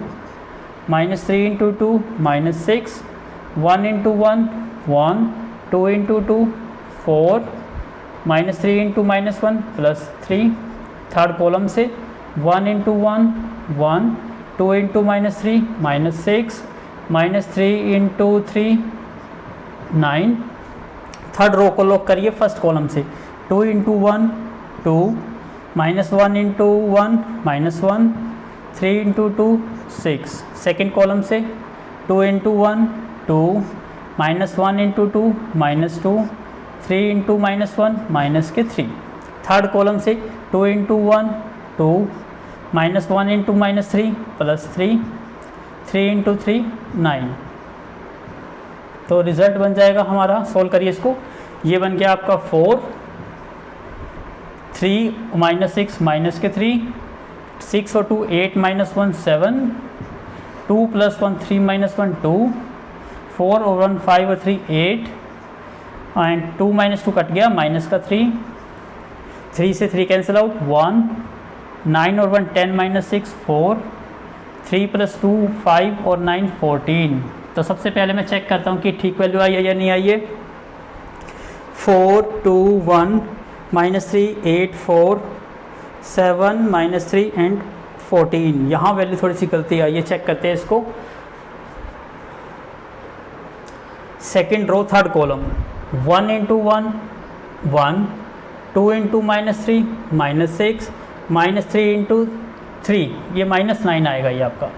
minus 3 into 2 minus 6, 1 into 1 1, 2 into 2 4, minus 3 into minus 1 plus 3। Third column से 1 into 1 1, 2 into minus 3 minus 6, minus 3 into 3 9। Third row को लॉक करिए फर्स्ट कॉलम से। 2 into 1 2, minus 1 into 1 minus 1, 3 into 2 6। Second column से 2 into 1 2, minus 1 into 2 minus 2, 3 into minus 1 minus के 3। Third column से 2 into 1 2, minus 1 into minus 3 plus 3, 3 into 3 9। तो result बन जाएगा हमारा, सोल्व करिए इसको। ये बन गया आपका 4, 3 माइनस 6 माइनस के 3, 6 और 2 8 माइनस 1 7, 2 प्लस 1 3 माइनस 1 2, 4 और 1 5 और 3 8, एंड 2 माइनस 2 कट गया माइनस का 3, 3 से 3 कैंसिल आउट 1, 9 और 1 10 माइनस 6 4, 3 प्लस 2 5 और 9 14। तो सबसे पहले मैं चेक करता हूँ कि ठीक वैल्यू आई है या नहीं आई है। 4 2 1 माइनस 3 8 4 7 माइनस 3 एंड 14। यहाँ वैल्यू थोड़ी सी गलती आई है, चेक करते हैं इसको। Second row third column 1 into 1 1, 2 into -3 -6, -3 into 3 ये -9 आएगा ये आपका।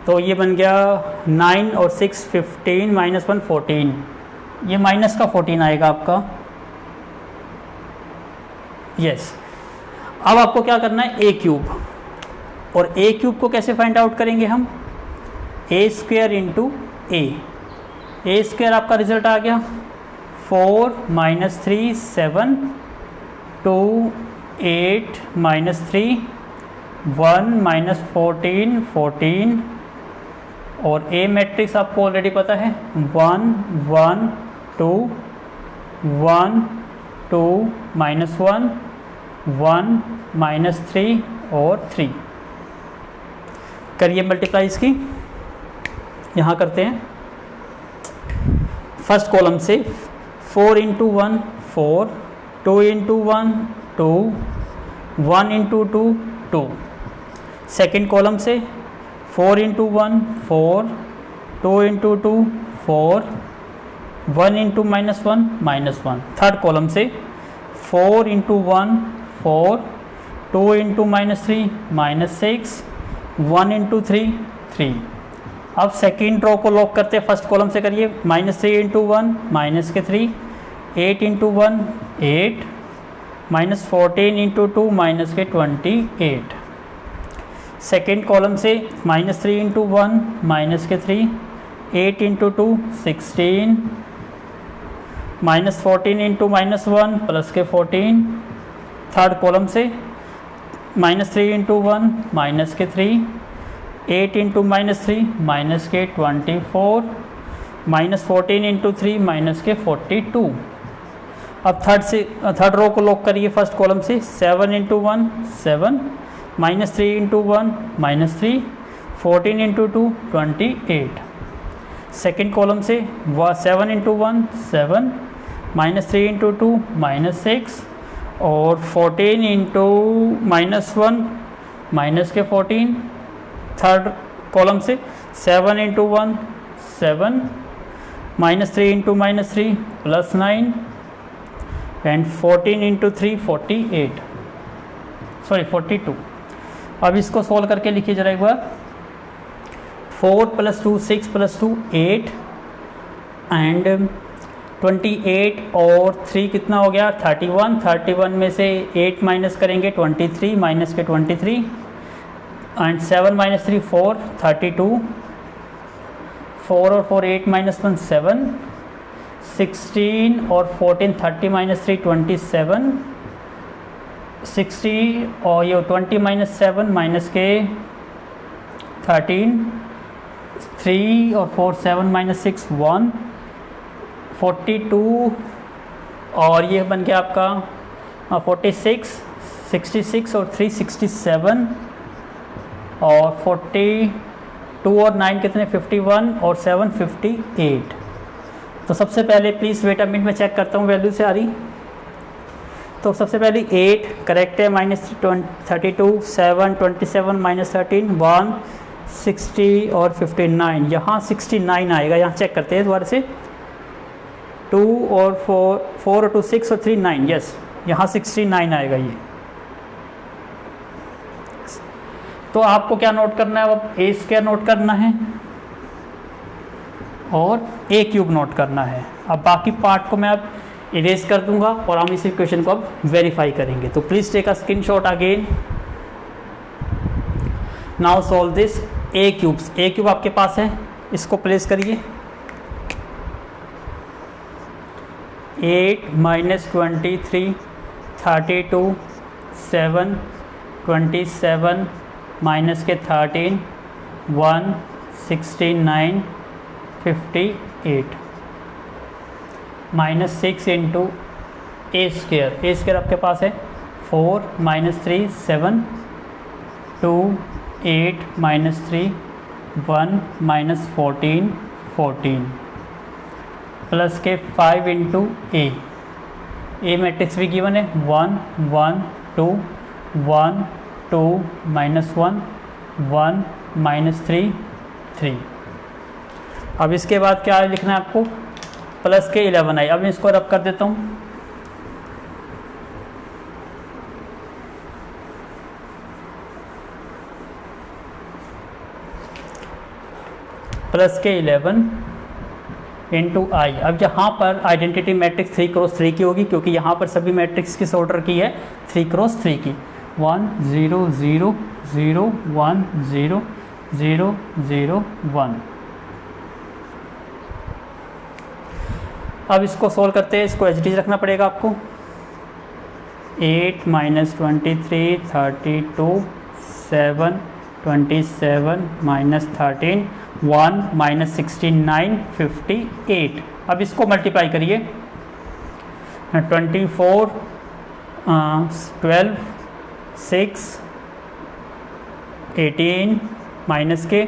तो ये बन गया 9 और 6 15 -1 14, ये माइनस का 14 आएगा आपका। यस। अब आपको क्या करना है, ए क्यूब, और ए क्यूब को कैसे फाइंड आउट करेंगे हम, ए स्क्वायर इंटू ए स्क्वायर आपका रिजल्ट आ गया 4 -3 7 2 8 -3 1 -14 14, और ए मैट्रिक्स आपको ऑलरेडी पता है 1 1 2 1 2 -1 1 -3 और 3। करिए मल्टीप्लाई इसकी, यहाँ करते हैं। फर्स्ट कॉलम से 4 into 1 4, 2 into 1 2, 1 into 2 2। Second column से 4 into 1 4, 2 into 2 4, 1 into -1 -1। Third column से 4 इंटू 1 4, 2 इंटू -3 -6, 1 इंटू 3 3। अब सेकेंड रो को लॉक करते हैं, फर्स्ट कॉलम से करिए। -3 into 1 -3, 8 into 1 8, -14 into 2 -28। Second column से -3 into 1 -3, 8 into 2 16, -14 into -1 +14। Third column से -3 इंटू 1 -3, 8 इंटू -3 -24, -14 इंटू 3 -42। अब थर्ड रो को लॉक करिए, फर्स्ट कॉलम से 7 into 1 7, -3 into 1 -3, 14 into 2 28। Second column से 7 इंटू 1 7, -3 इंटू 2 -6, और 14 इंटू -1 -14। थर्ड कॉलम से 7 into 1 7, -3 into -3 +9, and 14 into 3 48, sorry 42। अब इसको सॉल्व करके लिखिए जरा एक बार। 4 + 2 6 + 2 8, एंड 28 और 3 कितना हो गया 31। 31 में से 8 माइनस करेंगे 23, -23, एंड 7 - 3 4 32, 4 और 4 8 -1 7, 16 और 14 30 - 3 27, 60 और ये 20 - 7 -13, 3 और 4 7 - 6 1, 42, और ये बन गया आपका 46, 66 और 3 67, और 42 और 9 कितने 51, और 7 58। तो सबसे पहले प्लीज़ वेट अ मिनट में चेक करता हूँ वैल्यू से आ रही। तो सबसे पहले 8 करेक्ट है, -32 7 27 -13 1 60 और 59। यहाँ 69 आएगा, यहाँ चेक करते हैं दोबारा से। 2 और 4 और 2 6 और 3 9, यस यहाँ 69 आएगा ये। तो आपको क्या नोट करना है, अब ए स्क्वायर नोट करना है और ए क्यूब नोट करना है। अब बाकी पार्ट को मैं अब इरेज कर दूंगा और हम इस इक्वेशन को अब वेरीफाई करेंगे। तो please take a screenshot again. Now solve this A cubes. A cube आपके पास है, इसको प्लेस करिए। 8 -23 32 7 27 -13 1 69 58 -6 इंटू ए स्क्वायर। ए स्क्वायर आपके पास है 4 -3 7 2 8 -3 1 -14 14 प्लस के 5 इंटू ए मैट्रिक्स भी गिवन है 1 1 2 1 2 -1 1 -3 3। अब इसके बाद क्या लिखना है आपको, प्लस के 11i। अब मैं इसको रब कर देता हूँ। प्लस के 11 इंटू आई। अब यहाँ पर आइडेंटिटी मैट्रिक्स 3 क्रॉस 3 की होगी, क्योंकि यहाँ पर सभी मैट्रिक्स किस ऑर्डर की है, 3 क्रॉस 3 की। 1 0 0 0 1 0 0 0 1। अब इसको सोल्व करते हैं। इसको एच डी रखना पड़ेगा आपको। 8 - 23 32 7 27 - 13 1 - 69 58। अब इसको मल्टीप्लाई करिए। 24 12 6 18 माइनस के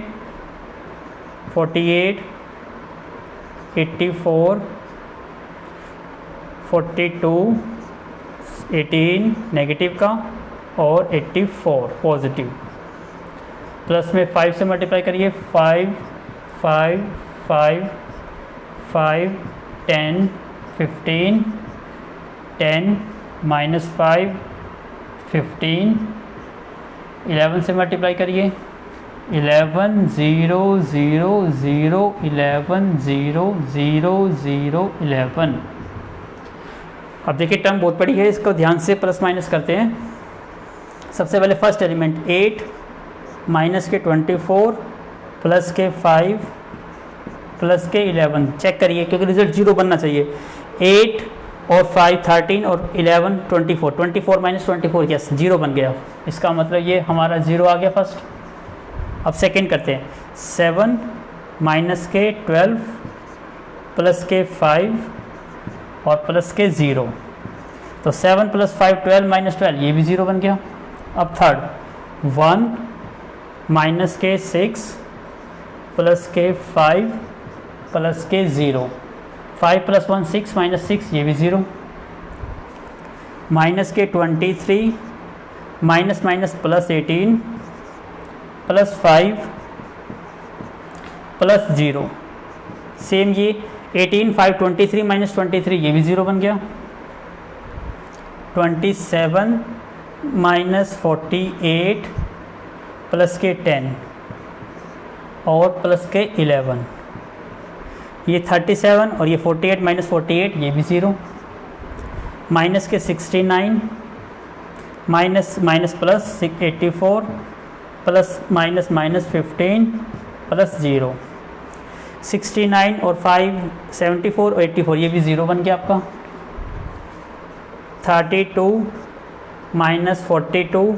48 84 42 18 नेगेटिव का और 84 पॉजिटिव। प्लस में 5 से मल्टीप्लाई करिए। 5 5 5 5 10 15 10 -5 15। 11 से मल्टीप्लाई करिए। 11 0 0 0 11 0 0 0 11। अब देखिए टर्म बहुत बड़ी है, इसको ध्यान से प्लस माइनस करते हैं। सबसे पहले फर्स्ट एलिमेंट 8 माइनस के 24 प्लस के 5 प्लस के 11। चेक करिए क्योंकि रिजल्ट 0 बनना चाहिए। 8 और 5 13 और 11 24 24 माइनस 24 यस 0 बन गया। इसका मतलब ये हमारा 0 आ गया फर्स्ट। अब सेकंड करते हैं। 7 माइनस के 12 प्लस के 5 और प्लस के 0। तो 7 + 5 12 - 12 ये भी 0 बन गया। अब थर्ड 1 माइनस के 6 प्लस के 5 प्लस के 0। 5 + 1 6 - 6 ये भी 0। माइनस के 23 minus minus plus 18 plus 5 plus 0। Same ये 18 5 23 - 23 ये भी 0 बन गया। 27 - 48 प्लस के 10 और प्लस के 11। ये 37 और ये 48 - 48 ये भी 0। माइनस के 69 minus minus plus 84 plus minus minus 15 plus 0। 69 और 5 74 और 84 ये भी 0 बन गया आपका। 32 - 42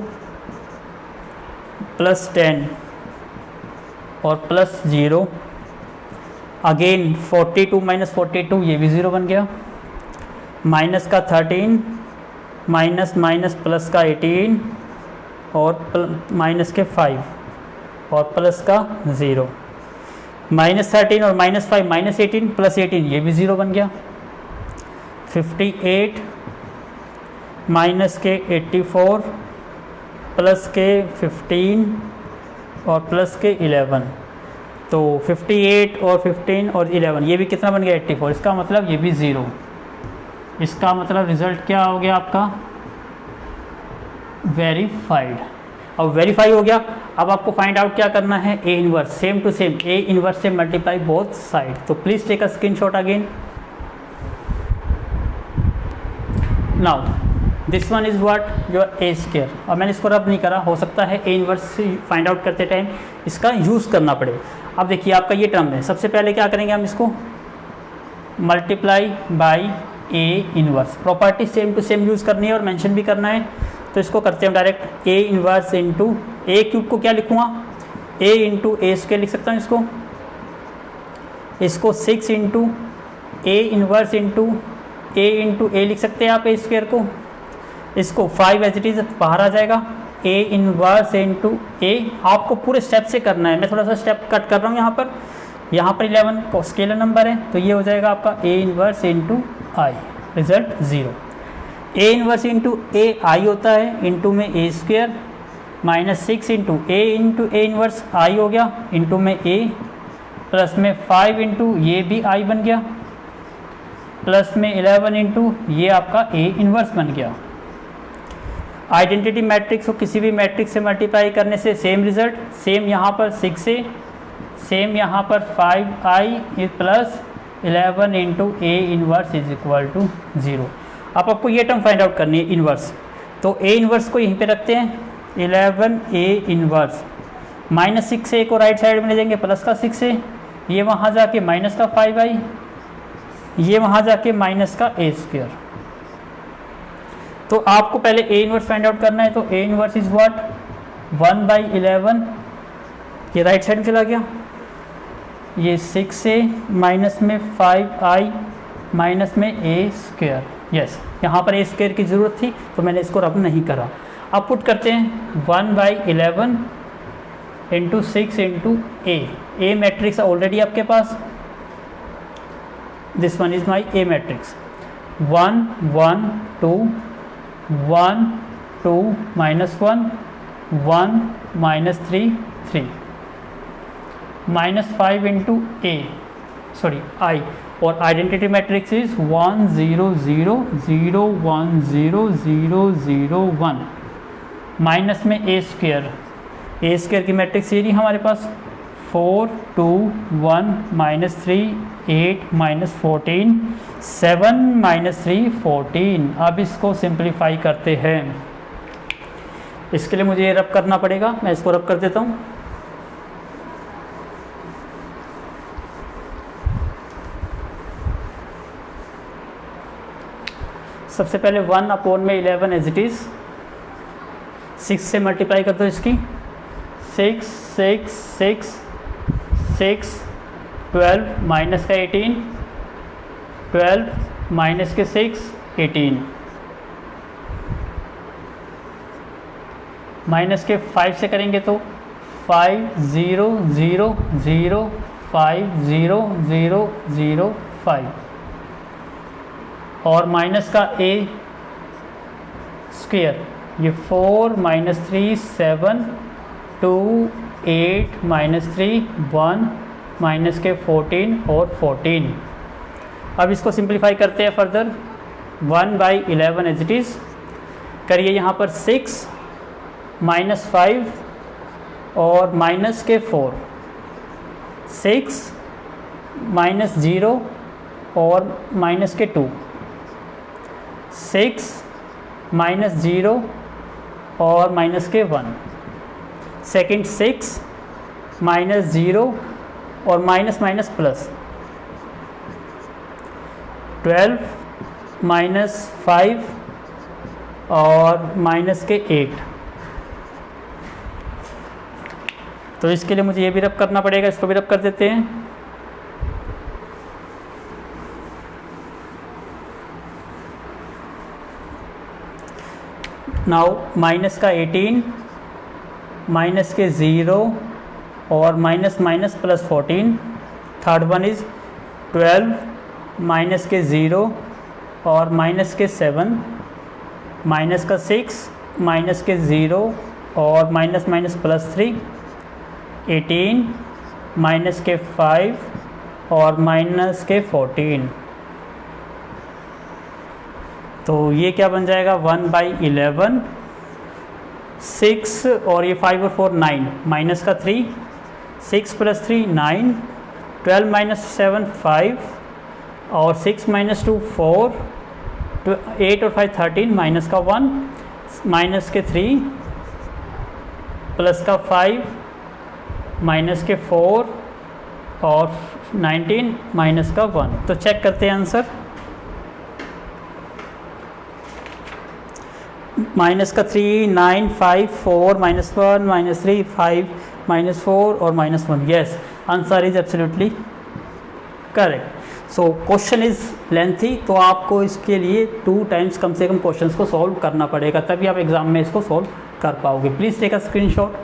प्लस 10 और प्लस 0। अगेन 42 - 42 ये भी 0 बन गया। माइनस का 13 माइनस माइनस प्लस का 18 और माइनस के 5 और प्लस का 0। -13 और -5 -18 प्लस 18 ये भी 0 बन गया। 58 माइनस के 84 प्लस के 15 और प्लस के 11। तो 58 और 15 और 11 ये भी कितना बन गया 84। इसका मतलब ये भी 0। इसका मतलब रिज़ल्ट क्या हो गया आपका वेरीफाइड। अब वेरीफाई हो गया। अब आपको फाइंड आउट क्या करना है A inverse same to same A inverse से मल्टीप्लाई बोथ साइड। तो please take a screenshot again. Now this one is what your A square. अब मैंने इसको रब नहीं करा, हो सकता है ए इनवर्स फाइंड आउट करते टाइम इसका यूज़ करना पड़े। अब देखिए आपका ये टर्म है। सबसे पहले क्या करेंगे हम इसको multiply by A inverse. Property same to same use करनी है और मेंशन भी करना है। तो इसको करते हैं डायरेक्ट ए इनवर्स इंटू ए क्यूब को क्या लिखूँगा ए इंटू ए स्क्वायर लिख सकता हूँ इसको 6 इंटू ए इनवर्स इंटू ए लिख सकते हैं आप ए स्क्वायर को। इसको 5 एज इट इज़ बाहर आ जाएगा ए इनवर्स इंटू ए। आपको पूरे स्टेप से करना है, मैं थोड़ा सा स्टेप कट कर रहा हूँ यहाँ पर 11 स्केलर नंबर है तो ये हो जाएगा आपका A inverse into I. Result 0। A inverse into A I होता है, इंटू में A square -6 into A inverse I हो गया, इंटू में ए प्लस में 5 इंटू ये भी आई बन गया प्लस में 11 इंटू ये आपका ए इन्वर्स बन गया। आइडेंटिटी मैट्रिक्स को किसी भी मैट्रिक्स से मल्टीप्लाई करने से सेम रिजल्ट, सेम यहाँ पर 6a, सेम यहाँ पर 5i plus 11 into A inverse is equal to 0। अब आपको ये टर्म फाइंड आउट करनी है इन्वर्स, तो ए इन्वर्स को यहीं पे रखते हैं, 11a इन्वर्स माइनस 6a को राइट साइड में ले जाएंगे, प्लस का 6a, ये वहाँ जाके माइनस का 5i, ये वहाँ जाके माइनस का a स्क्वायर। तो आपको पहले ए इन्वर्स फाइंड आउट करना है, तो ए इन्वर्स इज व्हाट 1/11, ये राइट साइड में चला गया, ये 6a माइनस में 5i माइनस में a स्क्वायर। यस, यहाँ पर a स्क्वायर की ज़रूरत थी तो मैंने इसको रब नहीं करा। अब पुट करते हैं 1/11 into 6 into A matrix already आपके पास, this one is my A matrix, 1 1 2 1 2 -1 1 -3 3 -5 into A sorry I, और आइडेंटिटी मैट्रिक्स इज 1 0 0 0 1 0 0 0 1 माइनस में ए स्क्वायर की मैट्रिक्स ये रही हमारे पास 4 2 1 -3 8 -14 7 -3 14। अब इसको सिंप्लीफाई करते हैं, इसके लिए मुझे ये रब करना पड़ेगा, मैं इसको रब कर देता हूँ। सबसे पहले 1/11 एज इट इज़, 6 से मल्टीप्लाई कर दो इसकी, 6 6 6 6 12 माइनस का 18 12 माइनस के 6 18 माइनस के 5 से करेंगे तो 5 0 0 0 5 0 0 0 5 और माइनस का a स्क्वायर, ये 4 -3 7 2 8 -3 1 माइनस के 14 और 14। अब इसको सिंप्लीफाई करते हैं फर्दर, 1/11 एज इट इज़, करिए यहाँ पर 6 -5 और माइनस के 4, 6 -0 और माइनस के 2, 6 -0 और माइनस के 1, सेकेंड 6 -0 और माइनस माइनस प्लस, 12 -5 और माइनस के 8। तो इसके लिए मुझे ये भी रब करना पड़ेगा, इसको भी रब कर देते हैं। नाउ माइनस का 18 माइनस के 0 और minus minus plus 14, third one is 12 minus के 0 और माइनस के 7 माइनस का 6 माइनस के 0 और माइनस माइनस प्लस 3, 18 माइनस के 5 और माइनस के 14। तो ये क्या बन जाएगा 1/11, 6 और ये 5 और 4 9 माइनस का 3, 6 + 3 9, 12 - 7 5 और 6 - 2 4, 8 और 5 13 माइनस का 1 माइनस के 3 प्लस का 5 माइनस के 4 और 19 माइनस का 1। तो चेक करते हैं आंसर, माइनस का 3 9 5 4 -1 -3 5 -4 और -1। Yes, answer is absolutely correct. So question is lengthy, तो आपको इसके लिए 2 टाइम्स कम से कम क्वेश्चंस को सॉल्व करना पड़ेगा, तभी आप एग्जाम में इसको सॉल्व कर पाओगे। Please take a screenshot.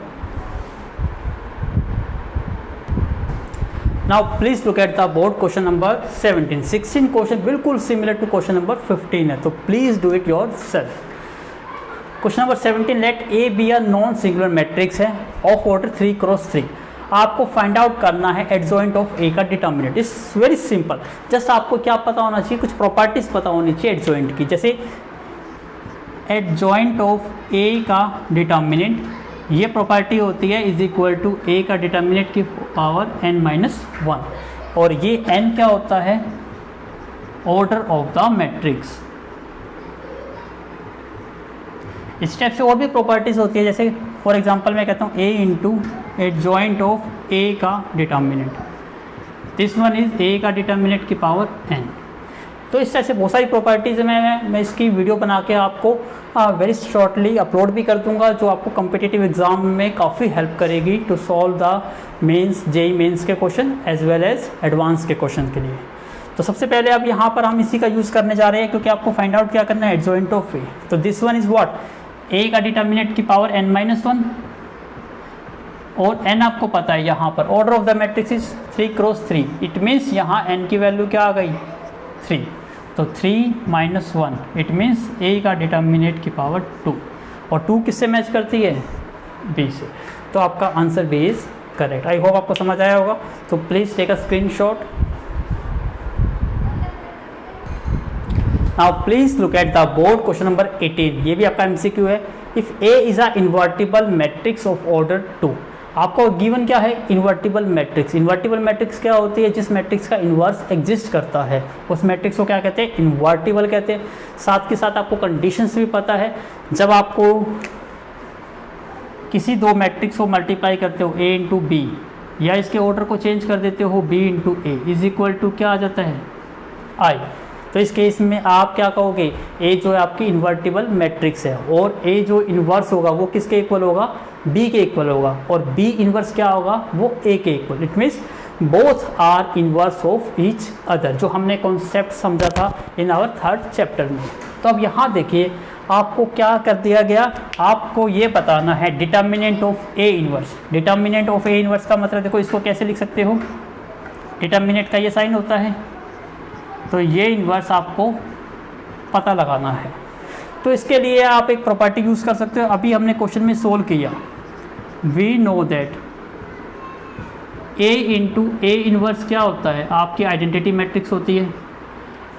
Now please look at the board question number 17। 16 question बिल्कुल सिमिलर टू क्वेश्चन नंबर 15 है, तो please do it yourself. Question number 17, let A be a non singular matrix है of order 3 × 3। आपको find out करना है adjoint of ए का determinant. It's very simple, just आपको क्या पता होना चाहिए, कुछ प्रॉपर्टीज पता होनी चाहिए एडजॉइंट की। जैसे एडजॉइंट ऑफ ए का डिटर्मिनेंट, ये प्रॉपर्टी होती है इज इक्वल टू ए का डिटर्मिनेंट की पावर n-1, और ये n क्या होता है, ऑर्डर ऑफ द मैट्रिक्स। इस टाइप से और भी प्रॉपर्टीज होती है, जैसे फॉर एग्जांपल मैं कहता हूँ a into adjoint of a का determinant, this one is a का डिटर्मिनेंट की पावर n। तो इस तरह से बहुत सारी प्रॉपर्टीज़ मैं इसकी वीडियो बना के आपको वेरी शॉर्टली अपलोड भी कर दूंगा, जो आपको कम्पिटिटिव एग्जाम में काफ़ी हेल्प करेगी to solve the mains, JEE mains के question as well as advance के क्वेश्चन के लिए। तो सबसे पहले अब यहाँ पर हम इसी का यूज़ करने जा रहे हैं, क्योंकि आपको फाइंड आउट क्या करना है, एडजॉइंट ऑफ ए। तो दिस वन इज़ व्हाट, ए का डिटर्मिनेंट की पावर n-1, और n आपको पता है यहाँ पर order of the matrix is 3×3, it means यहाँ n की वैल्यू क्या आ गई, 3। तो 3-1, इट मीन्स a का डिटर्मिनेंट की पावर 2, और 2 किससे मैच करती है, b से। तो आपका answer b is correct. I hope आपको समझ आया होगा। तो please take a screenshot. Now please look at the board question number 18। ये भी आपका MCQ है। If A is a invertible matrix of order 2, आपको गिवन क्या है, इन्वर्टिबल मैट्रिक्स। इन्वर्टिबल मैट्रिक्स क्या होती है, जिस मैट्रिक्स का इन्वर्स एग्जिस्ट करता है उस मैट्रिक्स को क्या कहते हैं, इन्वर्टिबल कहते हैं। साथ के साथ आपको कंडीशंस भी पता है, जब आपको किसी दो मैट्रिक्स को मल्टीप्लाई करते हो A इंटू बी, या इसके ऑर्डर को चेंज कर देते हो B into A is equal to क्या आ जाता है, I। तो इस केस में आप क्या कहोगे, A जो है आपकी इन्वर्टिबल मैट्रिक्स है, और A जो इन्वर्स होगा वो किसके इक्वल होगा, B के इक्वल होगा, और B इन्वर्स क्या होगा, वो A के equal. It means both are inverse of each other, जो हमने कॉन्सेप्ट समझा था इन आवर 3rd चैप्टर में। तो अब यहाँ देखिए आपको क्या कर दिया गया, आपको ये बताना है determinant of A inverse. Determinant of A inverse का मतलब देखो, इसको कैसे लिख सकते हो, डिटर्मिनेंट का ये साइन होता है, तो ये इन्वर्स आपको पता लगाना है। तो इसके लिए आप एक प्रॉपर्टी यूज़ कर सकते हो। अभी हमने क्वेश्चन में सोल्व किया, we know that A into A inverse क्या होता है, आपकी आइडेंटिटी मैट्रिक्स होती है।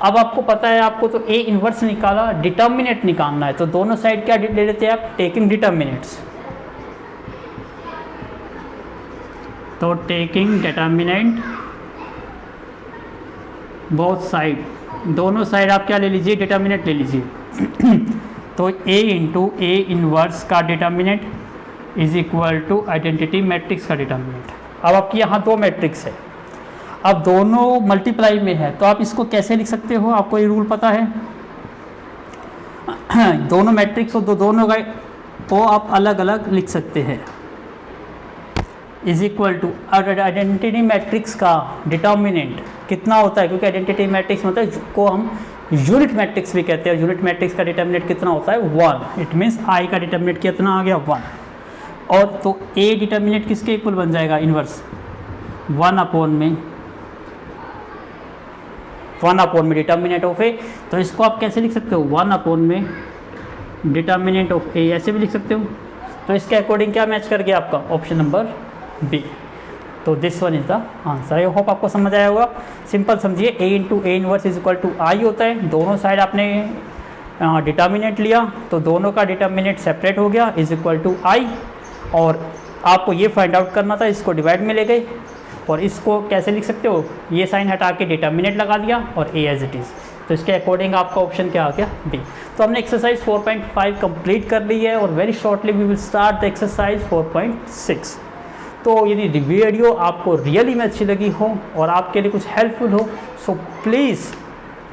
अब आपको पता है, आपको तो A इन्वर्स निकाला, डिटर्मिनेंट निकालना है, तो दोनों साइड क्या ले लेते हैं आप, टेकिंग डिटर्मिनेंट्स। तो टेकिंग डिटर्मिनेंट बोथ साइड, दोनों साइड आप क्या ले लीजिए, डिटर्मिनेंट ले लीजिए। तो A इंटू ए इन्वर्स का determinant is equal to identity matrix का डिटर्मिनेंट। अब आपकी यहाँ दो मैट्रिक्स है, अब दोनों मल्टीप्लाई में है, तो आप इसको कैसे लिख सकते हो, आपको ये रूल पता है। दोनों मैट्रिक्स हो तो दोनों का वो आप अलग अलग लिख सकते हैं, is equal to identity matrix का डिटर्मिनेंट कितना होता है, क्योंकि आइडेंटिटी मैट्रिक्स मतलब को हम यूनिट मैट्रिक्स भी कहते हैं। यूनिट मैट्रिक्स का डिटर्मिनेंट कितना होता है, 1। इट मीन्स I का डिटर्मिनेंट कितना आ गया, 1। और तो A डिटर्मिनेंट किसके इक्वल बन जाएगा, इन्वर्स 1/में डिटर्मिनेंट ऑफ A। तो इसको आप कैसे लिख सकते हो, 1/में डिटर्मिनेंट ऑफ A, ऐसे भी लिख सकते हो। तो इसके अकॉर्डिंग क्या मैच कर गया आपका, ऑप्शन नंबर B। तो this one is the answer. I hope आपको समझ आया होगा। सिंपल समझिए, A into A inverse is equal to I होता है, दोनों साइड आपने डिटर्मिनेंट लिया, तो दोनों का डिटर्मिनेंट सेपरेट हो गया, इज इक्वल टू I। और आपको ये फाइंड आउट करना था, इसको डिवाइड में ले गए, और इसको कैसे लिख सकते हो, ये साइन हटा के डिटर्मिनेंट लगा दिया और A एज इट इज़। तो इसके अकॉर्डिंग आपका ऑप्शन क्या आ गया, B। तो हमने एक्सरसाइज 4.5 कंप्लीट कर ली है, और very shortly we will start the exercise 4.6। तो यदि वीडियो आपको रियली में अच्छी लगी हो और आपके लिए कुछ हेल्पफुल हो, so please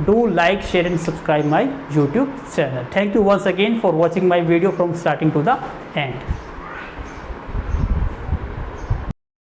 do like, share and subscribe my YouTube channel. Thank you once again for watching my video from starting to the and.